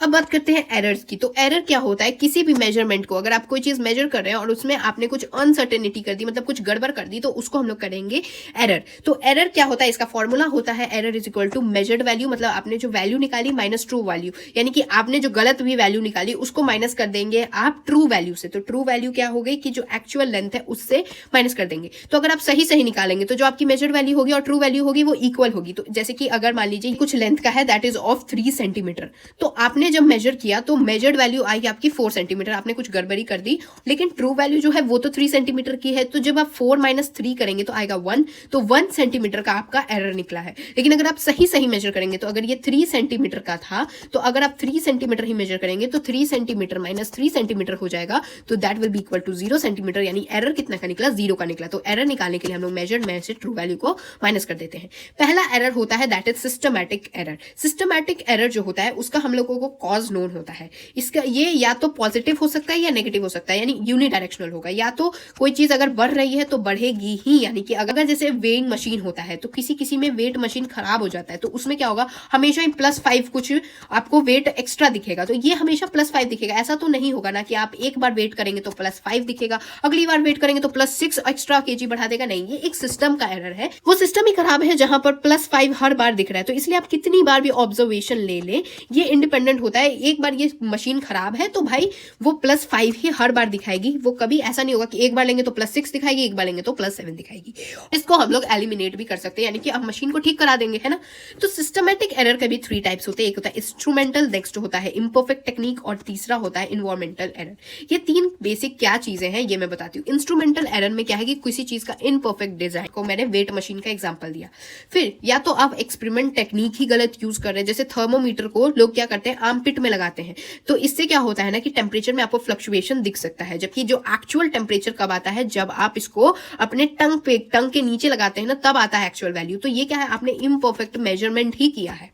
अब बात करते हैं एरर्स की। तो एरर क्या होता है, किसी भी मेजरमेंट को अगर आप कोई चीज मेजर कर रहे हैं और उसमें आपने कुछ अनसर्टेनिटी कर दी, मतलब कुछ गड़बड़ कर दी, तो उसको हम लोग करेंगे एरर। तो एरर क्या होता है, इसका फॉर्मूला होता है error is equal to measured value, मतलब आपने जो वैल्यू निकाली माइनस ट्रू वैल्यू, यानी कि आपने जो गलत भी वैल्यू निकाली उसको माइनस कर देंगे आप ट्रू वैल्यू से। तो ट्रू वैल्यू क्या हो गई कि जो एक्चुअल लेंथ है उससे माइनस कर देंगे। तो अगर आप सही सही निकालेंगे तो जो आपकी मेजर्ड वैल्यू होगी और ट्रू वैल्यू होगी वो इक्वल होगी। तो जैसे कि अगर मान लीजिए कुछ लेंथ का है दैट इज ऑफ 3 सेंटीमीटर, तो आपने जब मेजर किया तो मेजर्ड वैल्यू आई आपकी 4 सेंटीमीटर, आपने कुछ गड़बड़ी कर दी, लेकिन ट्रू वैल्यू जो है वो तो 3 सेंटीमीटर की है। तो जब आप 4 माइनस 3 करेंगे तो आएगा 1, तो 1 सेंटीमीटर का आपका एरर निकला है। लेकिन अगर आप सही सही मेजर करेंगे तो अगर ये 3 सेंटीमीटर का था तो अगर आप 3 सेंटीमीटर ही मेजर करेंगे तो 3 सेंटीमीटर माइनस 3 सेंटीमीटर हो जाएगा, तो that will be equal to 0 centimetre, यानी एरर कितना का निकला, 0 का निकला। तो एरर निकालने के लिए हम लोग मेजर्ड में से ट्रू वैल्यू को माइनस कर देते हैं। पहला एरर होता है that is systematic error. Systematic error जो होता है उसका हम लोगों को कॉज नोन होता है। इसका ये या तो पॉजिटिव हो सकता है या नेगेटिव हो सकता है, यानी यूनिडायरेक्शनल होगा। या तो कोई चीज अगर बढ़ रही है तो बढ़ेगी ही, यानी कि अगर जैसे वेइंग मशीन होता है तो किसी किसी में वेट मशीन खराब हो जाता है तो उसमें क्या होगा, हमेशा ही +5 कुछ आपको वेट एक्स्ट्रा दिखेगा, तो ये हमेशा +5 दिखेगा। ऐसा तो नहीं होगा ना कि आप एक बार वेट करेंगे तो +5 दिखेगा, अगली बार वेट करेंगे तो +6 एक्स्ट्रा केजी बढ़ा देगा, नहीं, ये एक सिस्टम का एरर है। वो सिस्टम ही खराब है जहां पर +5 हर बार दिख रहा है। तो इसलिए आप कितनी बार भी ऑब्जर्वेशन ले लें, ये इंडिपेंडेंट होता है। एक बार ये मशीन खराब है तो भाई वो +5 ही हर बार दिखाएगी, वो कभी ऐसा नहीं होगा कि एक बार लेंगे तो +6 दिखाएगी, एक बार लेंगे तो +7 दिखाएगी। इसको हम लोग एलिमिनेट भी कर सकते हैं, यानी कि आप मशीन को ठीक करा देंगे, है ना। तो सिस्टमैटिक एरर के भी 3 टाइप्स होते हैं, एक होता है इंस्ट्रूमेंटल, नेक्स्ट होता है इम्परफेक्ट टेक्निक और तीसरा होता है इन्वायरमेंटल एरर। ये 3 बेसिक क्या चीजें हैं ये मैं बताती हूँ। इंस्ट्रूमेंटल एरर में क्या है कि किसी चीज का इनपरफेक्ट डिजाइन, को मैंने वेट मशीन का एग्जांपल दिया। फिर या तो आप एक्सपेरिमेंट टेक्निक ही गलत यूज कर रहे हैं, जैसे थर्मोमीटर को लोग क्या करते हैं, आर्मपिट में लगाते हैं, तो इससे क्या होता है ना कि टेम्परेचर में आपको फ्लक्चुएशन दिख सकता है, जबकि जो एक्चुअल टेम्परेचर कब आता है, जब आप इसको अपने टंग के नीचे लगाते हैं ना, तब आता है एक्चुअल वैल्यू। तो ये क्या है, आपने इम्परफेक्ट मेजरमेंट ही किया है।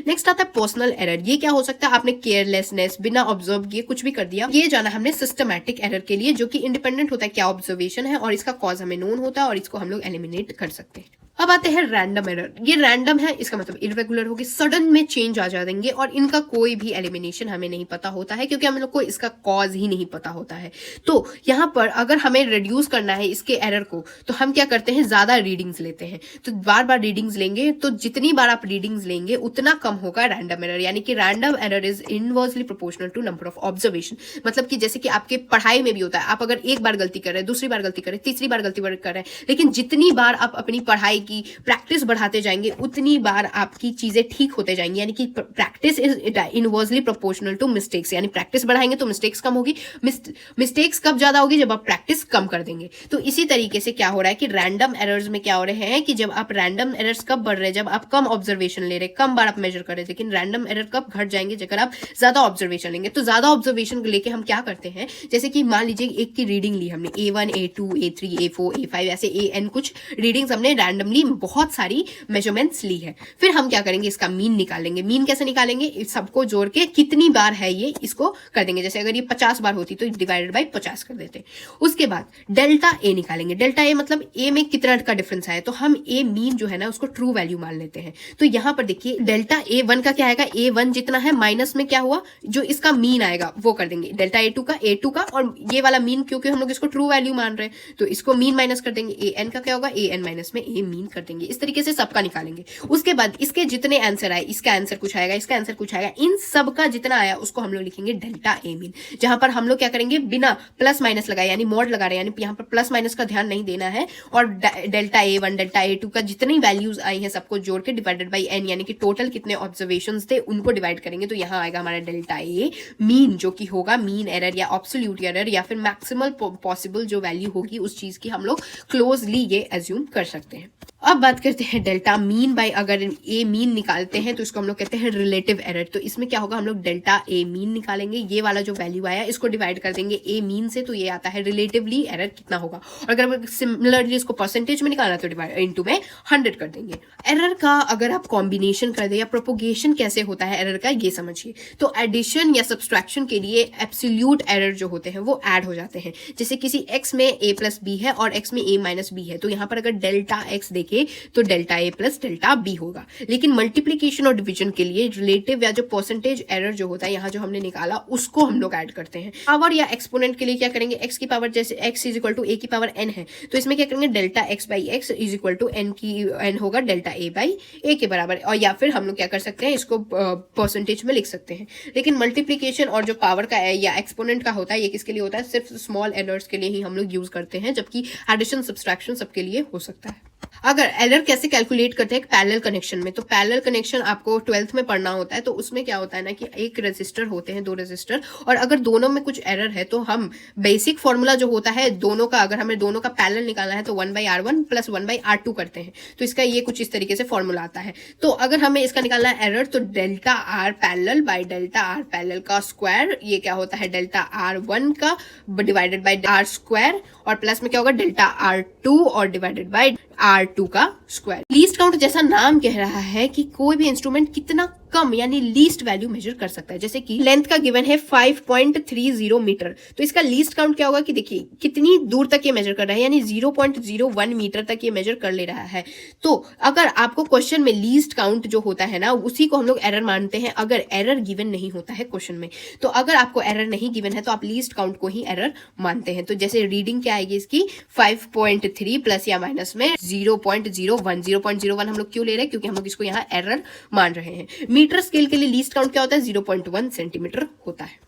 नेक्स्ट आता है पर्सनल एरर। ये क्या हो सकता है, आपने केयरलेसनेस, बिना ऑब्जर्व किए कुछ भी कर दिया। ये जाना हमने सिस्टमैटिक एरर के लिए, जो कि इंडिपेंडेंट होता है क्या ऑब्जर्वेशन है और इसका कॉज हमें नोन होता है और इसको हम लोग एलिमिनेट कर सकते हैं। अब आते हैं रैंडम एरर। ये रैंडम है, इसका मतलब इरेगुलर होगी, सडन में चेंज आ जाएंगे और इनका कोई भी एलिमिनेशन हमें नहीं पता होता है, क्योंकि हम लोग को इसका कॉज ही नहीं पता होता है। तो यहाँ पर अगर हमें रिड्यूस करना है इसके एरर को, तो हम क्या करते हैं, ज्यादा रीडिंग्स लेते हैं। तो बार बार रीडिंग्स लेंगे, तो जितनी बार आप रीडिंग्स लेंगे उतना कम होगा रैंडम एरर, यानी कि random error is inversely proportional to number of observation. मतलब कि जैसे कि आपके पढ़ाई में भी होता है, आप अगर एक बार गलती कर रहे हैं, दूसरी बार गलती कर रहे हैं, तीसरी बार गलती कर रहे हैं, लेकिन जितनी बार आप अपनी पढ़ाई की प्रैक्टिस बढ़ाते जाएंगे उतनी बार आपकी चीजें ठीक होते जाएंगी, यानी कि practice is inversely proportional to mistakes, यानी प्रैक्टिस बढ़ाएंगे तो मिस्टेक्स कम होगी, मिस्टेक्स कब ज्यादा होगी, जब आप प्रैक्टिस कम कर देंगे। तो इसी तरीके से क्या हो रहा है कि रैंडम एरर्स में क्या हो रहे हैं कि जब आप रैंडम एरर्स कब बढ़ रहे हैं, जब आप कम ऑब्जर्वेशन ले रहे, कम बार आप मेजर कर रहे, लेकिन रैंडम एरर कब घट जाएंगे, जब आप ज्यादा ऑब्जर्वेशन लेंगे। तो ज्यादा ऑब्जर्वेशन लेके हम क्या करते हैं, जैसे कि मान लीजिए एक की रीडिंग ली हमने, A1 A2 A3 A4 A5 ऐसे AN कुछ रीडिंग्स हमने रैंडमली बहुत सारी मेजरमेंट्स ली है। फिर हम क्या करेंगे, इसका मीन निकालेंगे। मीन कैसे निकालेंगे, सबको जोड़ के कितनी बार है ये, इसको कर देंगे। जैसे अगर ये 50 बार होती तो डिवाइडेड बाय 50 कर देते। उसके बाद डेल्टा ए निकालेंगे। डेल्टा ए मतलब ए में कितना का डिफरेंस आया, तो हम ए मीन जो है ना उसको ट्रू वैल्यू मान लेते हैं। तो यहां पर देखिए डेल्टा A1 का क्या आएगा, A1 जितना है माइनस में क्या हुआ, जो इसका मीन आएगा वो कर देंगे। डेल्टा A2 का A2 का, और ये वाला मीन क्योंकि हम लोग इसको ट्रू वैल्यू मान रहे हैं तो इसको मीन माइनस कर देंगे। AN का क्या होगा, AN माइनस में A मीन कर देंगे। इस तरीके से सबका निकालेंगे। उसके बाद इसके जितने आंसर आए, इसका आंसर कुछ आएगा, इसका आंसर कुछ आएगा, इन सब का जितना आया उसको हम लोग लिखेंगे डेल्टा ए मीन। जहां पर हम लोग क्या करेंगे, बिना प्लस माइनस लगाए, यानी मॉड लगा रहे हैं, यानी यहाँ पर प्लस माइनस का ध्यान नहीं देना है, और डेल्टा A1 डेल्टा A2 का जितनी वैल्यूज आई हैं सबको जोड़ के डिवाइडेड बाई n, यानी कि टोटल कितने ऑब्जर्वेशंस थे उनको डिवाइड करेंगे। तो यहाँ आएगा हमारा डेल्टा ए मीन, जो कि होगा मीन एरर या एब्सोल्यूट एरर या फिर मैक्सिमल पॉसिबल जो वैल्यू होगी उस चीज की हम लोग क्लोजली ये एज्यूम कर सकते हैं। अब बात करते हैं डेल्टा मीन बाय, अगर ए मीन निकालते हैं तो इसको हम लोग कहते हैं रिलेटिव एरर। तो इसमें क्या होगा, हम लोग डेल्टा ए मीन निकालेंगे, ये वाला जो वैल्यू आया इसको डिवाइड कर देंगे ए मीन से, तो ये आता है रिलेटिवली एरर कितना होगा। और अगर सिमिलरली इसको परसेंटेज में निकालना तो डिवाइड इनटू में 100 कर देंगे। एरर का अगर आप कॉम्बिनेशन कर दे या प्रोपोगेशन कैसे होता है एरर का, ये समझिए। तो एडिशन या सब्सट्रैक्शन के लिए एब्सोल्यूट एरर जो होते हैं वो ऐड हो जाते हैं। जैसे किसी x में a प्लस बी है और x में a माइनस बी है, तो यहाँ पर अगर डेल्टा x देखे तो delta A plus delta B होगा। लेकिन मल्टीप्लीकेशन और डिवीजन के लिए रिलेटिव या जो परसेंटेज एरर जो होता है यहाँ जो हमने निकाला उसको हम लोग ऐड करते हैं। पावर या एक्सपोनेंट के लिए क्या करेंगे, x की पावर जैसे x is equal to A की पावर n है, तो इसमें क्या करेंगे delta x by X is equal to n होगा डेल्टा a बाई a के बराबर। और या फिर हम लोग क्या कर सकते हैं, इसको परसेंटेज में लिख सकते हैं। लेकिन मल्टीप्लीकेशन और जो पावर का या एक्सपोनेंट का होता है ये किसके लिए होता है, सिर्फ स्मॉल एरर्स के लिए ही हम लोग यूज करते हैं, जबकि एडिशन सब्सट्रैक्शन सबके लिए हो सकता है। अगर एरर कैसे कैलकुलेट करते हैं पैरेलल कनेक्शन में, तो पैरेलल कनेक्शन आपको 12th में पढ़ना होता है। तो उसमें क्या होता है ना कि एक रेजिस्टर होते हैं, 2 रेजिस्टर, और अगर दोनों में कुछ एरर है तो हम बेसिक फॉर्मूला जो होता है दोनों का, अगर हमें दोनों का पैरेलल निकालना है तो 1/R1 प्लस 1/R2 करते हैं। तो इसका ये कुछ इस तरीके से फॉर्मूला आता है। तो अगर हमें इसका निकालना है एरर, तो delta R parallel by delta R parallel का स्क्वायर, ये क्या होता है डेल्टा R1 का डिवाइडेड बाय R स्क्वायर, और प्लस में क्या होगा डेल्टा R2 और डिवाइडेड बाय R2 का स्क्वायर। लीस्ट काउंट जैसा नाम कह रहा है कि कोई भी इंस्ट्रूमेंट कितना कम यानी लीस्ट वैल्यू मेजर कर सकता है। जैसे कि लेंथ का गिवन है 5.30 मीटर, तो इसका लीस्ट काउंट क्या होगा कि देखिए कितनी दूर तक ये मेजर कर रहा है, यानी 0.01 मीटर तक ये मेजर कर ले रहा है। तो अगर आपको क्वेश्चन में लीस्ट काउंट जो होता है ना उसी को हम लोग एरर मानते हैं, अगर एरर गिवन नहीं होता है क्वेश्चन में। तो अगर आपको एरर नहीं गिवन है तो आप लीस्ट काउंट को ही एरर मानते हैं। तो जैसे रीडिंग क्या आएगी इसकी 5.3 प्लस या माइनस में 0.01 हम लोग क्यों ले रहे हैं, क्योंकि हम लोग इसको यहाँ एरर मान रहे हैं। मीटर स्केल के लिए लीस्ट काउंट क्या होता है 0.1 सेंटीमीटर होता है।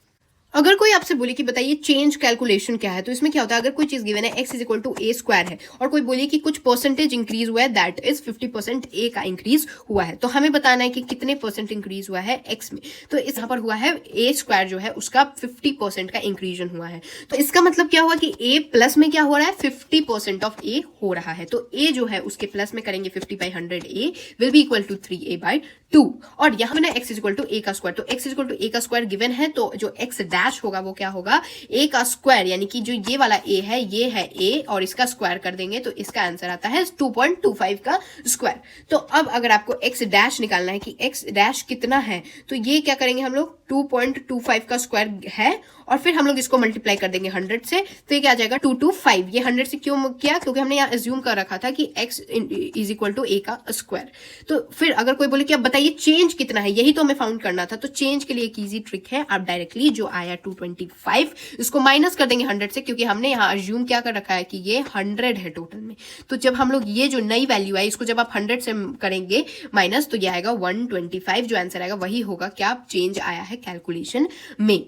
अगर कोई आपसे बोले कि बताइए चेंज कैलकुलेशन क्या है, तो इसमें क्या होता है, अगर कोई चीज गिवन है x is equal to A square है और कोई बोले कि कुछ परसेंटेज इंक्रीज हुआ है, दैट इज 50% a का इंक्रीज हुआ है, तो हमें बताना है कि कितने परसेंट इंक्रीज हुआ है x में। तो इस यहाँ पर हुआ है a स्क्वायर जो है उसका 50% का इंक्रीजन हुआ है। तो इसका मतलब क्या हुआ कि a प्लस में क्या हो रहा है 50% ऑफ a हो रहा है। तो a जो है उसके प्लस में करेंगे 50/100 a will be equal to 3a/2, और यहाँ ना x is equal to a का स्क्वायर, तो x is equal to a का स्क्वायर गिवन है, तो जो x डैश होगा वो क्या होगा a का स्क्वायर, यानी कि जो ये वाला a है ये है a और इसका स्क्वायर कर देंगे तो इसका आंसर आता है 2.25 का स्क्वायर। तो अब अगर आपको x डैश निकालना है कि x डैश कितना है, तो ये क्या करेंगे हम लोग 2.25 का स्क्वायर है और फिर हम लोग इसको मल्टीप्लाई कर देंगे 100 से, तो ये क्या आ जाएगा 225। ये 100 से क्यों किया, क्योंकि हमने यहाँ एज्यूम कर रखा था कि x is equal to a का स्क्वायर। तो फिर अगर कोई बोले कि अब बताइए चेंज कितना है, यही तो हमें फाउंड करना था। तो चेंज के लिए एक इजी ट्रिक है, आप डायरेक्टली जो आया 225 इसको माइनस कर देंगे 100 से, क्योंकि हमने यहाँ एज्यूम क्या कर रखा है कि ये 100 है टोटल में। तो जब हम लोग ये जो नई वैल्यू है इसको जब आप 100 से करेंगे माइनस, तो ये आएगा 125, जो आंसर आएगा वही होगा क्या चेंज आया है कैलकुलेशन में।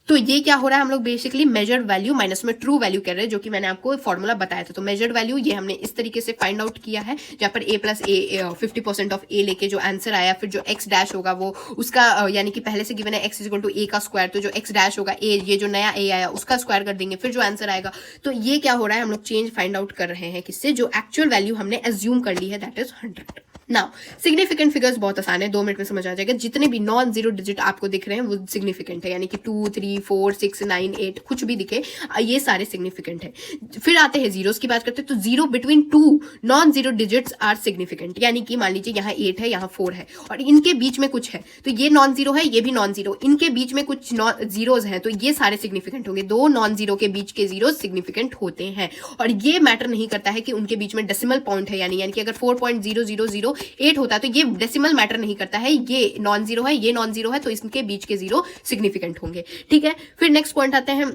तो ये क्या हो रहा है, हम लोग बेसिकली मेजर्ड वैल्यू माइनस में ट्रू वैल्यू कर रहे हैं, जो कि मैंने आपको फॉर्मूला बताया था। तो मेजर्ड वैल्यू ये हमने इस तरीके से फाइंड आउट किया है, जहां पर a plus A 50% of a लेके जो आंसर आया, फिर जो x डैश होगा वो उसका यानी कि पहले से गिवन है x is equal to a का स्क्वायर, तो जो x डैश होगा a, ये जो नया a आया उसका स्क्वायर कर देंगे, फिर जो आंसर आएगा। तो ये क्या हो रहा है, हम लोग चेंज फाइंड आउट कर रहे हैं किससे, जो एक्चुअल वैल्यू हमने एज्यूम कर ली है, that is 100। Now significant figures बहुत आसान है, 2 मिनट में समझ आ जाएगा। जितने भी नॉन जीरो डिजिट आपको दिख रहे हैं वो सिग्निफिकेंट है, यानी कि 2, 3, 4, 6, 9, 8 कुछ भी दिखे ये सारे सिग्निफिकेंट है। फिर आते हैं जीरोस की बात करते हैं, तो zero between 2 non zero digits are significant, यानी कि मान लीजिए यहाँ 8 है यहाँ 4 है और इनके बीच में कुछ है, तो ये नॉन जीरो है ये भी नॉन जीरो, इनके बीच में कुछ जीरोज हैं, तो ये सारे सिग्निफिकेंट होंगे। 2 नॉन जीरो के बीच के जीरो सिग्निफिकेंट होते हैं, और ये मैटर नहीं करता है कि उनके बीच में डेसिमल पॉइंट है, यानी कि अगर 4.0008 होता है तो ये डेसिमल मैटर नहीं करता है, ये नॉन जीरो है ये नॉन जीरो है, तो इसके बीच के जीरो सिग्निफिकेंट होंगे। ठीक है, फिर नेक्स्ट पॉइंट आते हैं,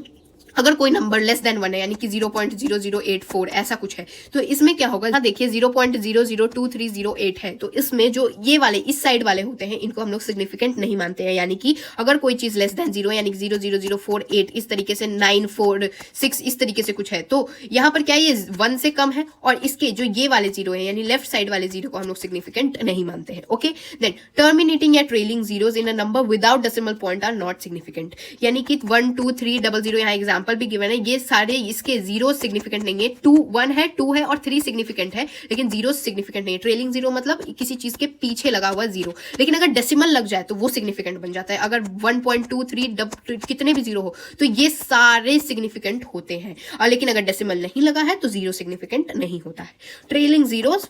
अगर कोई नंबर लेस देन 1 है यानी कि 0.0084 ऐसा कुछ है, तो इसमें क्या होगा, देखिए 0.002308 है, तो इसमें जो ये वाले इस साइड वाले होते हैं इनको हम लोग सिग्निफिकेंट नहीं मानते हैं। यानी कि अगर कोई चीज लेस देन 0 यानी कि 0.0048 इस तरीके से 946 इस तरीके से कुछ है, तो यहाँ पर क्या ये 1 से कम है, और इसके जो ये वाले जीरो है यानी लेफ्ट साइड वाले जीरो को हम लोग सिग्निफिकेंट नहीं मानते हैं। ओके, देन टर्मिनेटिंग या trailing zeros in a number without decimal point are not significant, यानी कि 1 2 3 00 यहाँ एग्जाम एग्जाम्पल भी गिवन है, ये सारे इसके जीरो सिग्निफिकेंट नहीं है, 2 1 है, 2 है और 3 सिग्निफिकेंट है, लेकिन जीरो सिग्निफिकेंट नहीं है। ट्रेलिंग जीरो मतलब किसी चीज के पीछे लगा हुआ जीरो, लेकिन अगर डेसिमल लग जाए तो वो सिग्निफिकेंट बन जाता है। अगर 1.23 कितने भी जीरो हो तो ये सारे सिग्निफिकेंट होते हैं, और लेकिन अगर डेसिमल नहीं लगा है तो जीरो सिग्निफिकेंट नहीं होता है। Trailing zeros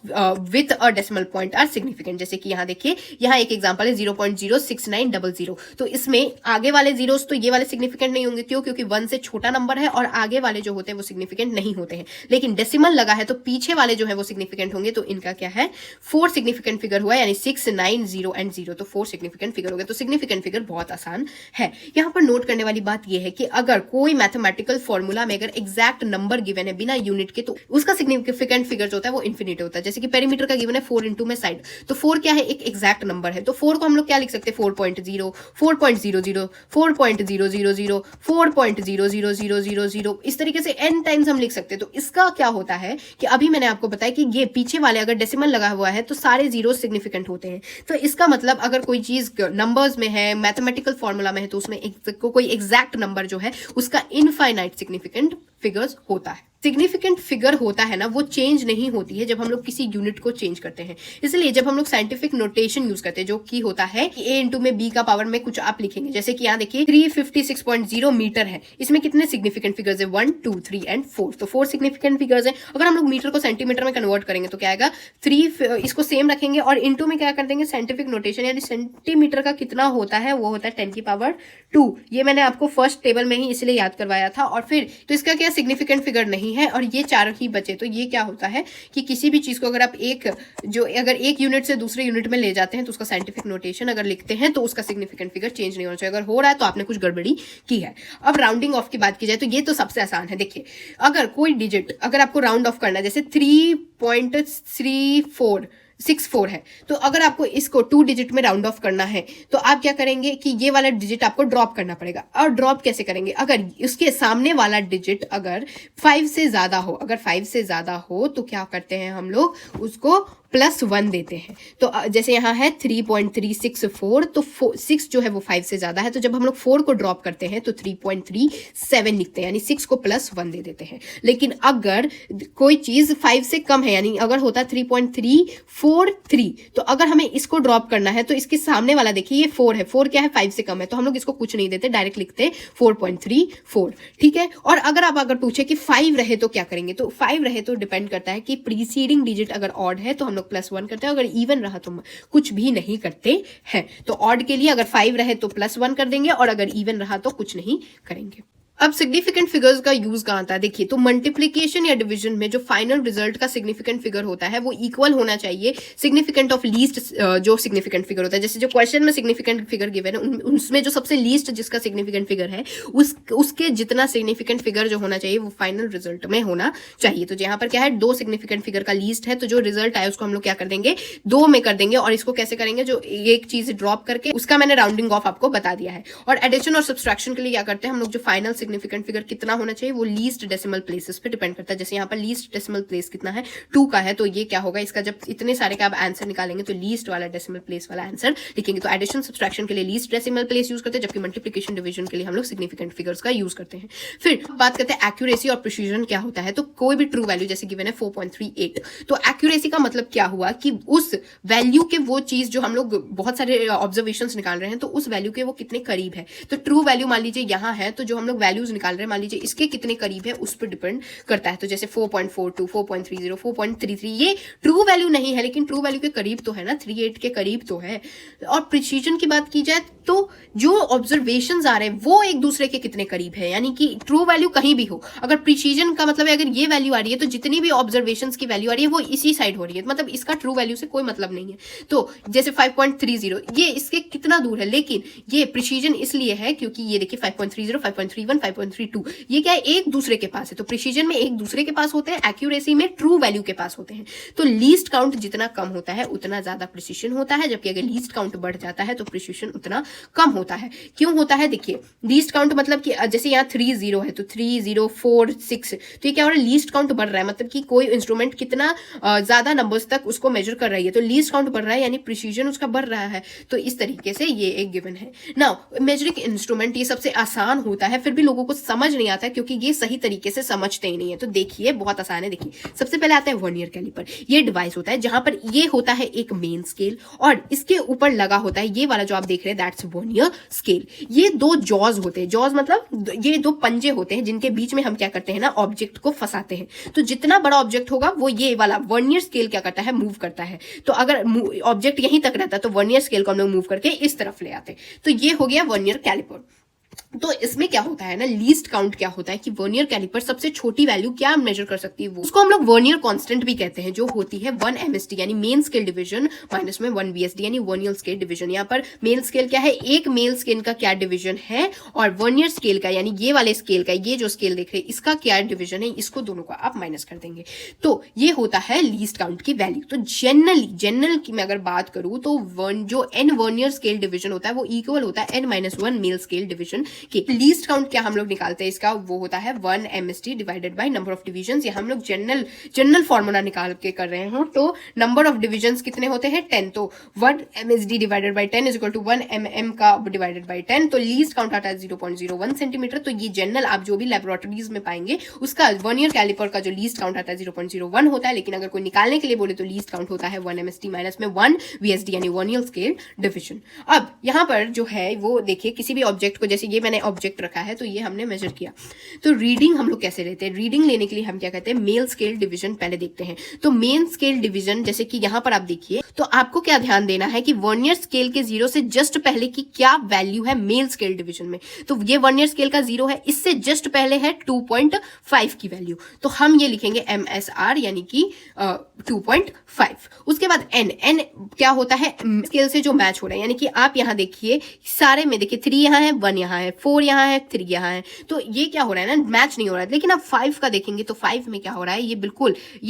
with a decimal point are significant. जैसे कि यहाँ देखिए, यहाँ एक एग्जांपल है 0.06900, तो इसमें आगे वाले जीरोस तो ये वाले सिग्निफिकेंट नहीं होंगे, क्यों? क्योंकि 1 से छोटा नंबर है और आगे वाले जो होते हैं वो सिग्निफिकेंट नहीं होते हैं। लेकिन डेसिमल लगा है तो पीछे वाले जो है वो सिग्निफिकेंट होंगे, तो इनका क्या है, 4 सिग्निफिकेंट फिगर हुआ, यानी 6 9 0 एंड 0, तो 4 सिग्निफिकेंट फिगर हो गया। तो सिग्निफिकेंट फिगर बहुत आसान है। यहाँ पर नोट करने वाली बात यह है कि अगर कोई मैथमेटिकल फॉर्मूला में अगर एग्जैक्ट नंबर गिवन है बिना यूनिट के, तो उसका सिग्निफिकेंट फिगर जो होता है वो इन्फिनिट होता है। जैसे कि पेरीमीटर का गिवन है 4 इंटू में साइड, तो 4 क्या है, एक एग्जैक्ट नंबर है, तो 4 को हम लोग क्या लिख सकते हैं, 4.0 4.00 4.000 4.00000, इस तरीके से n टाइम्स हम लिख सकते हैं। तो इसका क्या होता है कि अभी मैंने आपको बताया कि ये पीछे वाले अगर डेसिमल लगा हुआ है तो सारे जीरो सिग्निफिकेंट होते हैं। तो इसका मतलब अगर कोई चीज नंबर्स में है, मैथमेटिकल फॉर्मूला में है, तो उसमें कोई एग्जैक्ट नंबर जो है उसका इनफाइनाइट सिग्निफिकेंट फिगर्स होता है। सिग्निफिकेंट फिगर होता है ना, वो चेंज नहीं होती है जब हम लोग किसी यूनिट को चेंज करते हैं। इसलिए जब हम लोग साइंटिफिक नोटेशन यूज करते हैं, जो कि होता है कि a इंटू में b का पावर में कुछ आप लिखेंगे, जैसे कि यहाँ देखिए 356.0 मीटर है, इसमें कितने सिग्निफिकेंट फिगर्स है, 1 2 3 एंड 4, तो 4 सिग्निफिकेंट फिगर्स है। अगर हम लोग मीटर को सेंटीमीटर में कन्वर्ट करेंगे तो क्या आएगा, 3, इसको सेम रखेंगे और इंटू में क्या कर देंगे, साइंटिफिक नोटेशन, यानी सेंटीमीटर का कितना होता है, वो होता है 10 की पावर 2। ये मैंने आपको फर्स्ट टेबल में ही इसलिए याद करवाया था। और फिर तो इसका क्या सिग्निफिकेंट फिगर नहीं है, और ये चार ही बचे। तो ये क्या होता है कि किसी भी चीज को अगर आप अगर एक यूनिट से दूसरे यूनिट में ले जाते हैं तो उसका साइंटिफिक नोटेशन अगर लिखते हैं तो उसका सिग्निफिकेंट फिगर चेंज नहीं होना चाहिए। अगर हो रहा है तो आपने कुछ गड़बड़ी की है। अब राउंडिंग ऑफ की बात की जाए तो ये तो सबसे आसान है। देखिए, अगर कोई डिजिट अगर आपको राउंड ऑफ करना है, जैसे 3.3464 है, तो अगर आपको इसको 2 डिजिट में राउंड ऑफ करना है तो आप क्या करेंगे कि ये वाला डिजिट आपको ड्रॉप करना पड़ेगा। और ड्रॉप कैसे करेंगे, अगर उसके सामने वाला डिजिट अगर 5 से ज्यादा हो, अगर 5 से ज्यादा हो तो क्या करते हैं हम लोग, उसको +1 देते हैं। तो जैसे यहाँ है 3.364, तो 6 जो है वो 5 से ज्यादा है, तो जब हम लोग 4 को ड्रॉप करते हैं तो 3.37 लिखते हैं, यानी 6 को +1 दे देते हैं। लेकिन अगर कोई चीज 5 से कम है, यानी अगर होता 3.343, तो अगर हमें इसको ड्रॉप करना है तो इसके सामने वाला देखिए ये 4 है, 4 क्या है, 5 से कम है, तो हम लोग इसको कुछ नहीं देते, डायरेक्ट लिखते 4.34, ठीक है। और अगर पूछे कि 5 रहे तो क्या करेंगे, तो 5 रहे तो डिपेंड करता है कि प्रीसीडिंग डिजिट अगर ऑड है तो हम +1 करते हैं, अगर इवन रहा तो कुछ भी नहीं करते हैं। तो ऑड के लिए अगर 5 रहे तो +1 कर देंगे, और अगर इवन रहा तो कुछ नहीं करेंगे। अब सिग्निफिकेंट फिगर्स का यूज कहाँ आता है, देखिए, तो मल्टीप्लिकेशन या डिवीजन में जो फाइनल रिजल्ट का सिग्निफिकेंट फिगर होता है वो इक्वल होना चाहिए सिग्निफिकेंट ऑफ लीस्ट जो सिग्निफिकेंट फिगर होता है। जैसे जो क्वेश्चन में सिग्निफिकेंट फिगर गिवन है उसमें जो सबसे लीस्ट जिसका सिग्निफिकेंट फिगर है उसके जितना सिग्निफिकेंट फिगर जो होना चाहिए वो फाइनल रिजल्ट में होना चाहिए। तो यहाँ पर क्या है, 2 सिग्निफिकेंट फिगर का लीस्ट है, तो जो रिजल्ट आए उसको हम लोग क्या कर देंगे, 2 में कर देंगे। और इसको कैसे करेंगे, जो एक चीज ड्रॉप करके, उसका मैंने राउंडिंग ऑफ आपको बता दिया है। और एडिशन और सब्सट्रैक्शन के लिए क्या करते हैं हम लोग, जो फाइनल सिग्निफिकेंट फिगर कितना होना चाहिए वो लीस्ट डेसिमल प्लेसेस पे डिपेंड करता है। जैसे यहाँ पर लीस्ट डेसिमल प्लेस कितना है, 2 का है, तो ये क्या होगा, इसका जब इतने सारे का आप आंसर निकालेंगे तो लीस्ट वाला डेसिमल प्लेस वाला आंसर लिखेंगे। तो एडिशन सब्सट्रैक्शन के लिए लीस्ट डेसिमल प्लेस यूज करते हैं, जबकि मल्टीप्लिकेशन डिवीजन के लिए हम लोग सिग्निफिकेंट फिगर्स का यूज करते हैं। फिर बात करते हैं एक्यूरेसी और प्रिसीजन क्या होता है। तो कोई भी ट्रू वैल्यू जैसे गिवन है 4.38, तो एक्यूरेसी का मतलब क्या हुआ कि उस वैल्यू के वो चीज जो हम लोग बहुत सारे ऑब्जर्वेशंस निकाल रहे हैं तो उस वैल्यू के वो कितने करीब है। तो ट्रू वैल्यू मान लीजिए यहाँ है, तो जो हम लोग वैल्यूज निकाल रहे हैं मान लीजिए इसके कितने करीब है उस पर डिपेंड करता है। तो जैसे 4.42, 4.30, 4.33 ये ट्रू वैल्यू नहीं है, लेकिन ट्रू वैल्यू के करीब तो है ना, 38 के करीब तो है। और प्रिसीजन की बात की जाए तो जो ऑब्जर्वेशंस आ रहे हैं वो एक दूसरे के कितने करीब है, यानी कि ट्रू वैल्यू कहीं भी हो, अगर प्रिसीजन का मतलब है अगर ये वैल्यू आ रही है तो जितनी भी ऑब्जर्वेशंस की वैल्यू आ रही है वो इसी साइड हो रही है, मतलब इसका ट्रू वैल्यू से कोई मतलब नहीं है। तो जैसे 5.30 ये इसके कितना दूर है, लेकिन ये प्रिसीजन इसलिए है क्योंकि ये देखिए 5.30, 5.31, 5.32 ये क्या है, एक दूसरे के पास है। तो प्रिसीजन में एक दूसरे के पास होते हैं, एक्यूरेसी में ट्रू वैल्यू के पास होते हैं। तो लीस्ट काउंट जितना कम होता है उतना ज्यादा प्रिसीजन होता है, जबकि अगर लीस्ट काउंट बढ़ जाता है तो प्रिसीजन उतना कम होता है। क्यों होता है, देखिए, लीस्ट काउंट मतलब कि जैसे यहाँ 30 है तो 3046, तो ये क्या हो रहा है, लीस्ट काउंट बढ़ रहा है, मतलब कि कोई इंस्ट्रूमेंट कितना ज्यादा नंबर्स तक उसको मेजर कर रही है, तो लीस्ट काउंट बढ़ रहा है यानी प्रिसीजन उसका बढ़ रहा है। तो इस तरीके से ये एक गिवन है। नाउ मेजरिंग इंस्ट्रूमेंट ये सबसे आसान होता है, फिर भी लोगों को समझ नहीं आता क्योंकि ये सही तरीके से समझते ही नहीं है। तो देखिए बहुत आसान है। देखिए सबसे पहले आता है वर्नियर कैलिपर। ये डिवाइस होता है जहां पर ये होता है एक मेन स्केल और इसके ऊपर लगा होता है ये वाला जो आप देख रहे हैं, दैट्स वर्नियर स्केल। ये दो जॉज होते हैं, जॉज मतलब ये दो पंजे होते हैं जिनके बीच में हम क्या करते हैं ना, ऑब्जेक्ट को फंसाते हैं। तो जितना बड़ा ऑब्जेक्ट होगा वो ये वाला वर्नियर स्केल क्या करता है, मूव करता है। तो अगर ऑब्जेक्ट यहीं तक रहता है तो वर्नियर स्केल को हम लोग मूव करके इस तरफ ले आते हैं। तो ये हो गया वर्नियर कैलिपर। तो इसमें क्या होता है ना, लीस्ट काउंट क्या होता है कि वर्नियर कैलिपर सबसे छोटी वैल्यू क्या मेजर कर सकती है, वो उसको हम लोग वर्नियर कांस्टेंट भी कहते हैं, जो होती है 1 MSD यानी मेन स्केल डिवीजन माइनस में 1 VSD यानी वर्नियर स्केल डिवीजन। यहाँ पर मेन स्केल क्या है, एक मेन स्केल का क्या डिवीजन है और वर्नियर स्केल का यानी ये वाले स्केल का, ये जो स्केल देख रहे हैं इसका क्या डिवीजन है, इसको दोनों को आप माइनस कर देंगे। तो ये होता है लीस्ट काउंट की वैल्यू। तो जनरल की मैं अगर बात करूं तो जो n वर्नियर स्केल डिवीजन होता है वो इक्वल होता है n-1 मेल स्केल डिवीजन के। लीस्ट काउंट क्या हम लोग निकालते हैं इसका, वो होता है 1 MSD divided by number of divisions. ये हम लोग जनरल फॉर्मूला निकाल के कर रहे हैं। तो नंबर ऑफ डिविजन्स कितने होते हैं, 10। तो 1 MSD divided by 10 is equal to 1 mm का डिवाइडेड बाय 10। तो लीस्ट काउंट आता है 0.01 सेंटीमीटर। तो ये जनरल आप जो भी लेबोरेटरीज में पाएंगे उसका वर्नियर कैलिपर का जो लीस्ट काउंट आता है 0.01 होता है। लेकिन अगर कोई निकालने के लिए बोले तो लीस्ट काउंट होता है 1 MSD माइनस में 1 VSD यानी वर्नियर स्केल डिवीजन। अब यहाँ पर जो है वो देखिए, किसी भी ऑब्जेक्ट को, जैसे ये मैंने ऑब्जेक्ट रखा है तो ये हमने मेजर किया, तो रीडिंग हम लोग कैसे लेते हैं, रीडिंग लेने के लिए हम क्या कहते हैं, मेल स्केल डिवीजन पहले देखते हैं। तो मेन स्केल डिवीजन जैसे कि यहां पर आप देखिए, तो आपको क्या ध्यान देना है कि वर्नियर स्केल के 0 से जस्ट पहले की क्या वैल्यू है मेल स्केल डिवीजन में। तो ये वर्नियर स्केल का 0 है, इससे जस्ट पहले है 2.5 की वैल्यू, तो हम ये लिखेंगे MSR यानी कि 2.5। उसके बाद n क्या होता है, स्केल से जो मैच हो रहा है, यानी कि आप यहां देखिए सारे में देखिए 3 यहां है, 1 यहां है, 4 यहां है, 3 यहां है, तो ये क्या हो रहा है ना, मैच नहीं हो रहा है। लेकिन आप 5 का देखेंगे तो 5 में क्या हो रहा है, ये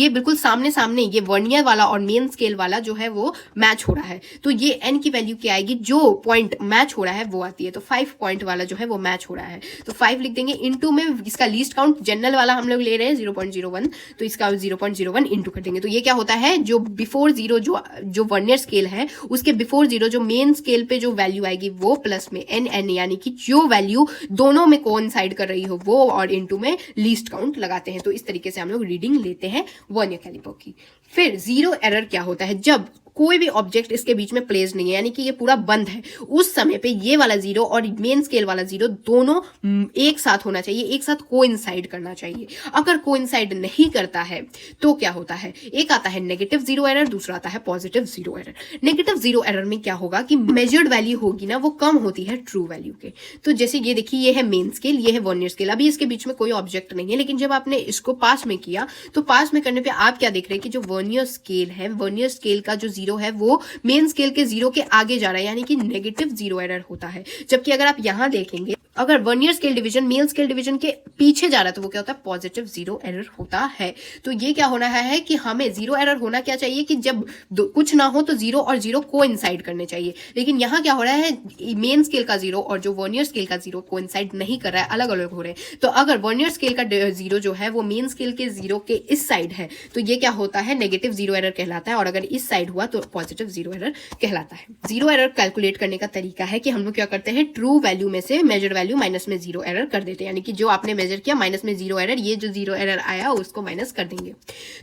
बिल्कुल सामने सामने ये वर्नियर वाला और मेन स्केल वाला जो है वो मैच हो रहा है। तो ये n की वैल्यू क्या आएगी, जो पॉइंट मैच हो रहा है वो आती है। तो 5 पॉइंट वाला जो है वो मैच हो रहा है, तो 5 लिख देंगे। इनटू में इसका लीस्ट काउंट जनरल वाला हम लोग ले रहे हैं 0.01, तो इसका 0.01 इनटू कर देंगे। तो ये क्या होता है, जो बिफोर 0 जो वर्नियर स्केल है उसके बिफोर 0 जो मेन स्केल पे जो वैल्यू आएगी वो प्लस में n यानी कि जो वैल्यू दोनों में कोइंसाइड कर रही हो वो, और इनटू में लीस्ट काउंट लगाते हैं। तो इस तरीके से हम लोग रीडिंग लेते हैं वर्नियर कैलिपर की। फिर जीरो एरर क्या होता है, जब कोई भी ऑब्जेक्ट इसके बीच में प्लेस नहीं है, यानी कि ये पूरा बंद है, उस समय पे ये वाला 0 और मेन स्केल वाला 0 दोनों एक साथ होना चाहिए, एक साथ कोइंसाइड करना चाहिए। अगर कोइंसाइड नहीं करता है तो क्या होता है, एक आता है नेगेटिव 0 एरर, दूसरा आता है पॉजिटिव 0 एरर। नेगेटिव 0 एरर में क्या होगा कि मेजर्ड वैल्यू होगी ना वो कम होती है ट्रू वैल्यू के। तो जैसे ये देखिए, ये है मेन स्केल, ये है वर्नियर स्केल, अभी इसके बीच में कोई ऑब्जेक्ट नहीं है, लेकिन जब आपने इसको पास में किया तो पास में करने पे आप क्या देख रहे हैं कि जो वर्नियर स्केल है, वर्नियर स्केल का जो 0 है वो मेन स्केल के 0 के आगे जा रहा है, यानी कि नेगेटिव 0 एरर होता है। जबकि अगर आप यहां देखेंगे, अगर vernier scale division main scale division के पीछे जा रहा है तो वो क्या होता है, पॉजिटिव 0 एरर होता है। तो ये क्या होना है कि हमें 0 एरर होना क्या चाहिए कि जब कुछ ना हो तो 0 और 0 कोइंसाइड करने चाहिए। लेकिन यहां क्या हो रहा है, मेन स्केल का 0 और जो वर्नियर स्केल का 0 कोइंसाइड नहीं कर रहा है, अलग अलग हो रहे हैं। तो अगर वर्नियर स्केल का 0 जो है वो मेन स्केल के 0 के इस साइड है तो ये क्या होता है, नेगेटिव 0 एरर कहलाता है, और अगर इस साइड हुआ तो पॉजिटिव 0 एरर कहलाता है। 0 एरर कैलकुलेट करने का तरीका है कि हम लोग क्या करते हैं, ट्रू वैल्यू में से मेजर वैल्यू माइनस में 0 एरर कर देते हैं, यानी कि जो आपने मेजर किया माइनस में 0 एरर, ये जो 0 एरर आया उसको माइनस कर देंगे।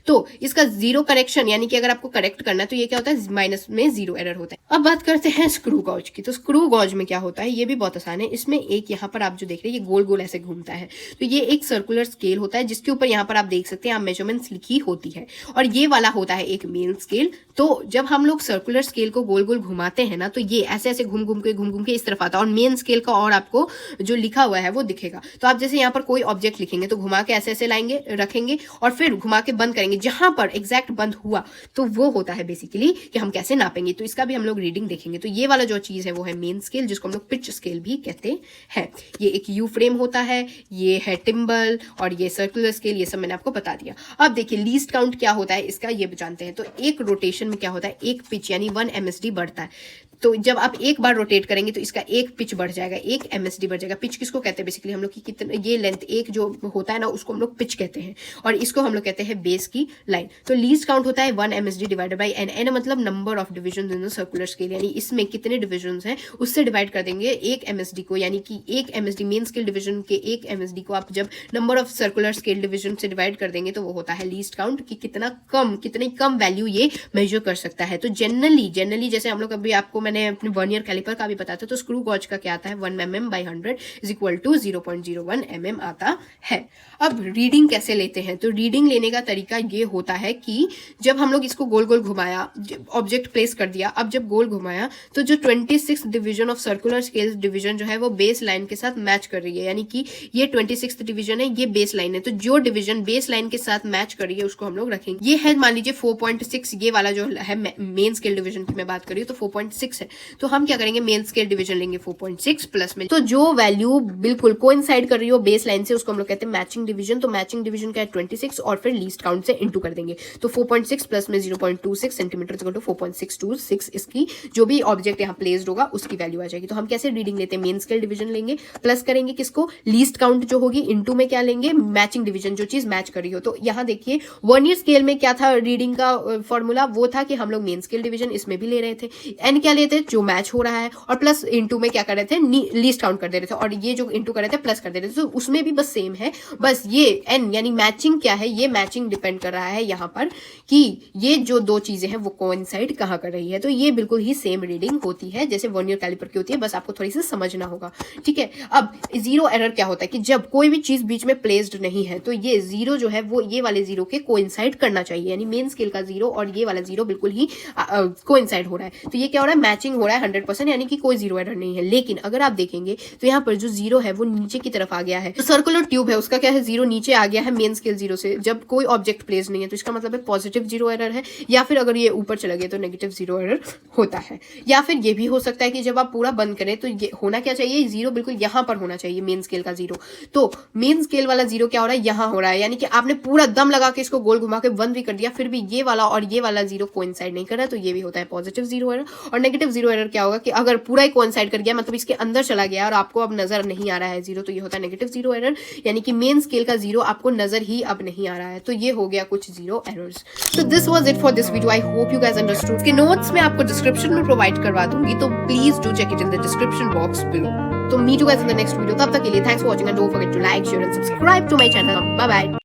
तो इसका 0 करेक्शन, यानी कि अगर आपको करेक्ट करना है तो ये क्या होता है, माइनस में 0 एरर होता है। अब बात करते हैं स्क्रू गॉज की। तो स्क्रू गॉज में क्या होता है, ये भी बहुत आसान है। इसमें एक यहाँ पर आप जो देख रहे हैं ये गोल गोल ऐसे घूमता है, तो ये एक सर्कुलर स्केल होता है जिसके ऊपर यहाँ पर आप देख सकते हैं आप मेजरमेंट्स लिखी होती है, और ये वाला होता है एक मेन स्केल। तो जब हम लोग सर्कुलर स्केल को गोल गोल घुमाते हैं ना तो ये ऐसे ऐसे घूम घूम के इस तरफ आता है, और मेन स्केल का और आपको जो लिखा हुआ है वो दिखेगा। तो आप जैसे यहाँ पर कोई ऑब्जेक्ट लिखेंगे तो घुमा के ऐसे ऐसे लाएंगे, रखेंगे और फिर घुमा के बंद करेंगे, जहां पर एग्जैक्ट बंद हुआ तो वो होता है बेसिकली कि हम कैसे नापेंगे। तो इसका भी हम लोग रीडिंग देखेंगे। तो ये वाला जो चीज है वो है मेन स्केल, जिसको हम लोग पिच स्केल भी कहते हैं। ये एक यू फ्रेम होता है, ये है टिम्बल, और ये सर्कुलर स्केल, ये सब मैंने आपको बता दिया। अब देखिए लीस्ट काउंट क्या होता है इसका, ये जानते हैं। तो एक रोटेशन में क्या होता है, एक पिच यानी 1 MSD बढ़ता है। तो जब आप एक बार रोटेट करेंगे तो इसका एक पिच बढ़ जाएगा, एक MSD बढ़ जाएगा। पिच किसको कहते हैं बेसिकली हम लोग की कितने ये लेंथ एक जो होता है ना उसको हम लोग पिच कहते हैं, और इसको हम लोग कहते हैं बेस की लाइन। तो लीस्ट काउंट होता है 1 MSD divided by n। n मतलब number of division in the circular scale, यानी इसमें कितने डिविजन हैं उससे डिवाइड कर देंगे एक MSD को, यानी कि एक MSD मेन स्केल डिवीजन के एक MSD को आप जब number of circular scale division से डिवाइड कर देंगे तो वो होता है लीस्ट काउंट, कि कितनी कम वैल्यू ये मेजर कर सकता है। तो जनरली जैसे हम लोग अभी आपको मैंने अपने वर्नियर कैलिपर का भी बताया था, तो स्क्रू गॉज का क्या आता है 1 mm by 100 is equal to 0.01 mm आता है। अब रीडिंग कैसे लेते हैं, तो रीडिंग लेने का तरीका ये होता है कि जब हम लोग इसको गोल गोल घुमाया, ऑब्जेक्ट प्लेस कर दिया, अब जब गोल घुमाया तो जो 26 division of circular scale division जो है वो बेस लाइन के साथ मैच कर रही है, यानी कि ये 26 डिवीजन है, ये बेस लाइन है, तो जो डिवीजन बेस लाइन के साथ मैच कर रही है उसको हम लोग रखेंगे। ये है मान लीजिए 4.6, ये वाला जो है मेन स्केल डिवीजन की मैं बात कर रही हूँ तो 4.6 है, तो हम क्या करेंगे मेन स्केल डिवीजन लेंगे 4.6 प्लस में, तो जो वैल्यू बिल्कुल कोइंसाइड कर रही हो बेस लाइन से उसको हम लोग कहते हैं मैचिंग डिवीजन। तो मैचिंग डिवीजन का है 26 और फिर लीस्ट काउंट से इंटू कर देंगे, तो 4.6 प्लस में 0.26 सेंटीमीटर इक्वल टू 4.626, इसकी जो भी ऑब्जेक्ट यहाँ प्लेस्ड होगा उसकी वैल्यू आ जाएगी। तो हम कैसे रीडिंग लेते हैं, मेन स्केल डिवीजन लेंगे, प्लस करेंगे किसको लीस्ट काउंट जो होगी, इंटू में क्या लेंगे मैचिंग डिवीजन, जो चीज मैच कर रही हो। तो यहाँ देखिए वर्नियर स्केल में क्या था रीडिंग का फॉर्मूला, वो था कि हम लोग मेन स्केल डिवीजन इसमें भी ले रहे थे, एन क्या लेते जो मैच हो रहा है, और प्लस इंटू में क्या कर रहे थे लीस्ट काउंट कर दे रहे थे, और ये जो इंटू कर रहे थे प्लस कर दे रहे थे, तो उसमें भी बस सेम है, बस ये एन यानी मैचिंग क्या है, ये मैचिंग डिपेंड कर रहा है यहाँ पर कि ये जो दो चीजें हैं वो कोइंसाइड कहाँ कर रही है। तो ये बिल्कुल ही सेम रीडिंग होती है जैसे वर्नियर कैलिपर की होती है, बस आपको थोड़ी सी समझना होगा, ठीक है। अब जीरो एरर क्या होता है कि जब कोई भी चीज बीच में प्लेस्ड नहीं है तो ये जीरो जो है वो ये वाले जीरो के कोइंसाइड करना चाहिए, यानी मेन स्केल का जीरो और ये वाला जीरो बिल्कुल ही कोइंसाइड हो रहा है, तो ये क्या हो रहा है मैचिंग हो रहा है 100%, यानी कि कोई जीरो एरर नहीं है। लेकिन अगर आप देखेंगे तो यहाँ पर जो जीरो है वो नीचे की तरफ आ गया है, तो सर्कुलर ट्यूब है उसका क्या है जीरो नीचे आ गया है मेन स्केल जीरो से, जब कोई ऑब्जेक्ट प्लेस नहीं है, तो इसका मतलब है पॉजिटिव जीरो एरर है, या फिर अगर ये ऊपर चला गया तो नेगेटिव जीरो एरर होता है। या फिर ये भी हो सकता है कि जब आप पूरा बंद करें तो ये होना क्या चाहिए, जीरो बिल्कुल यहाँ पर होना चाहिए मेन स्केल का जीरो, तो मेन स्केल वाला जीरो क्या हो रहा है यहाँ हो रहा है, यानी कि आपने पूरा दम लगा के इसको गोल घुमा के बंद भी कर दिया, फिर भी ये वाला और ये वाला जीरो कोइंसाइड नहीं कर रहा, तो ये भी होता है पॉजिटिव जीरो एरर। और नेगेटिव जीरो एरर क्या होगा कि अगर पूरा ही कोइंसाइड कर गया, मतलब इसके अंदर चला गया और आपको अब नजर नहीं आ रहा है जीरो, तो ये होता है नेगेटिव जीरो एरर, यानी कि मेन स्केल का जीरो आपको नजर ही अब नहीं आ रहा है। तो ये हो गया कुछ जीरो एरर्स। तो this was it for this video, I hope you guys understood. के नोट्स मैं आपको डिस्क्रिप्शन में प्रोवाइड करवा दूंगी, तो please do check it in the description box below. तो meet you guys in the next video, तब तक के लिए thanks for watching and don't forget to like share and subscribe to my channel. Bye bye.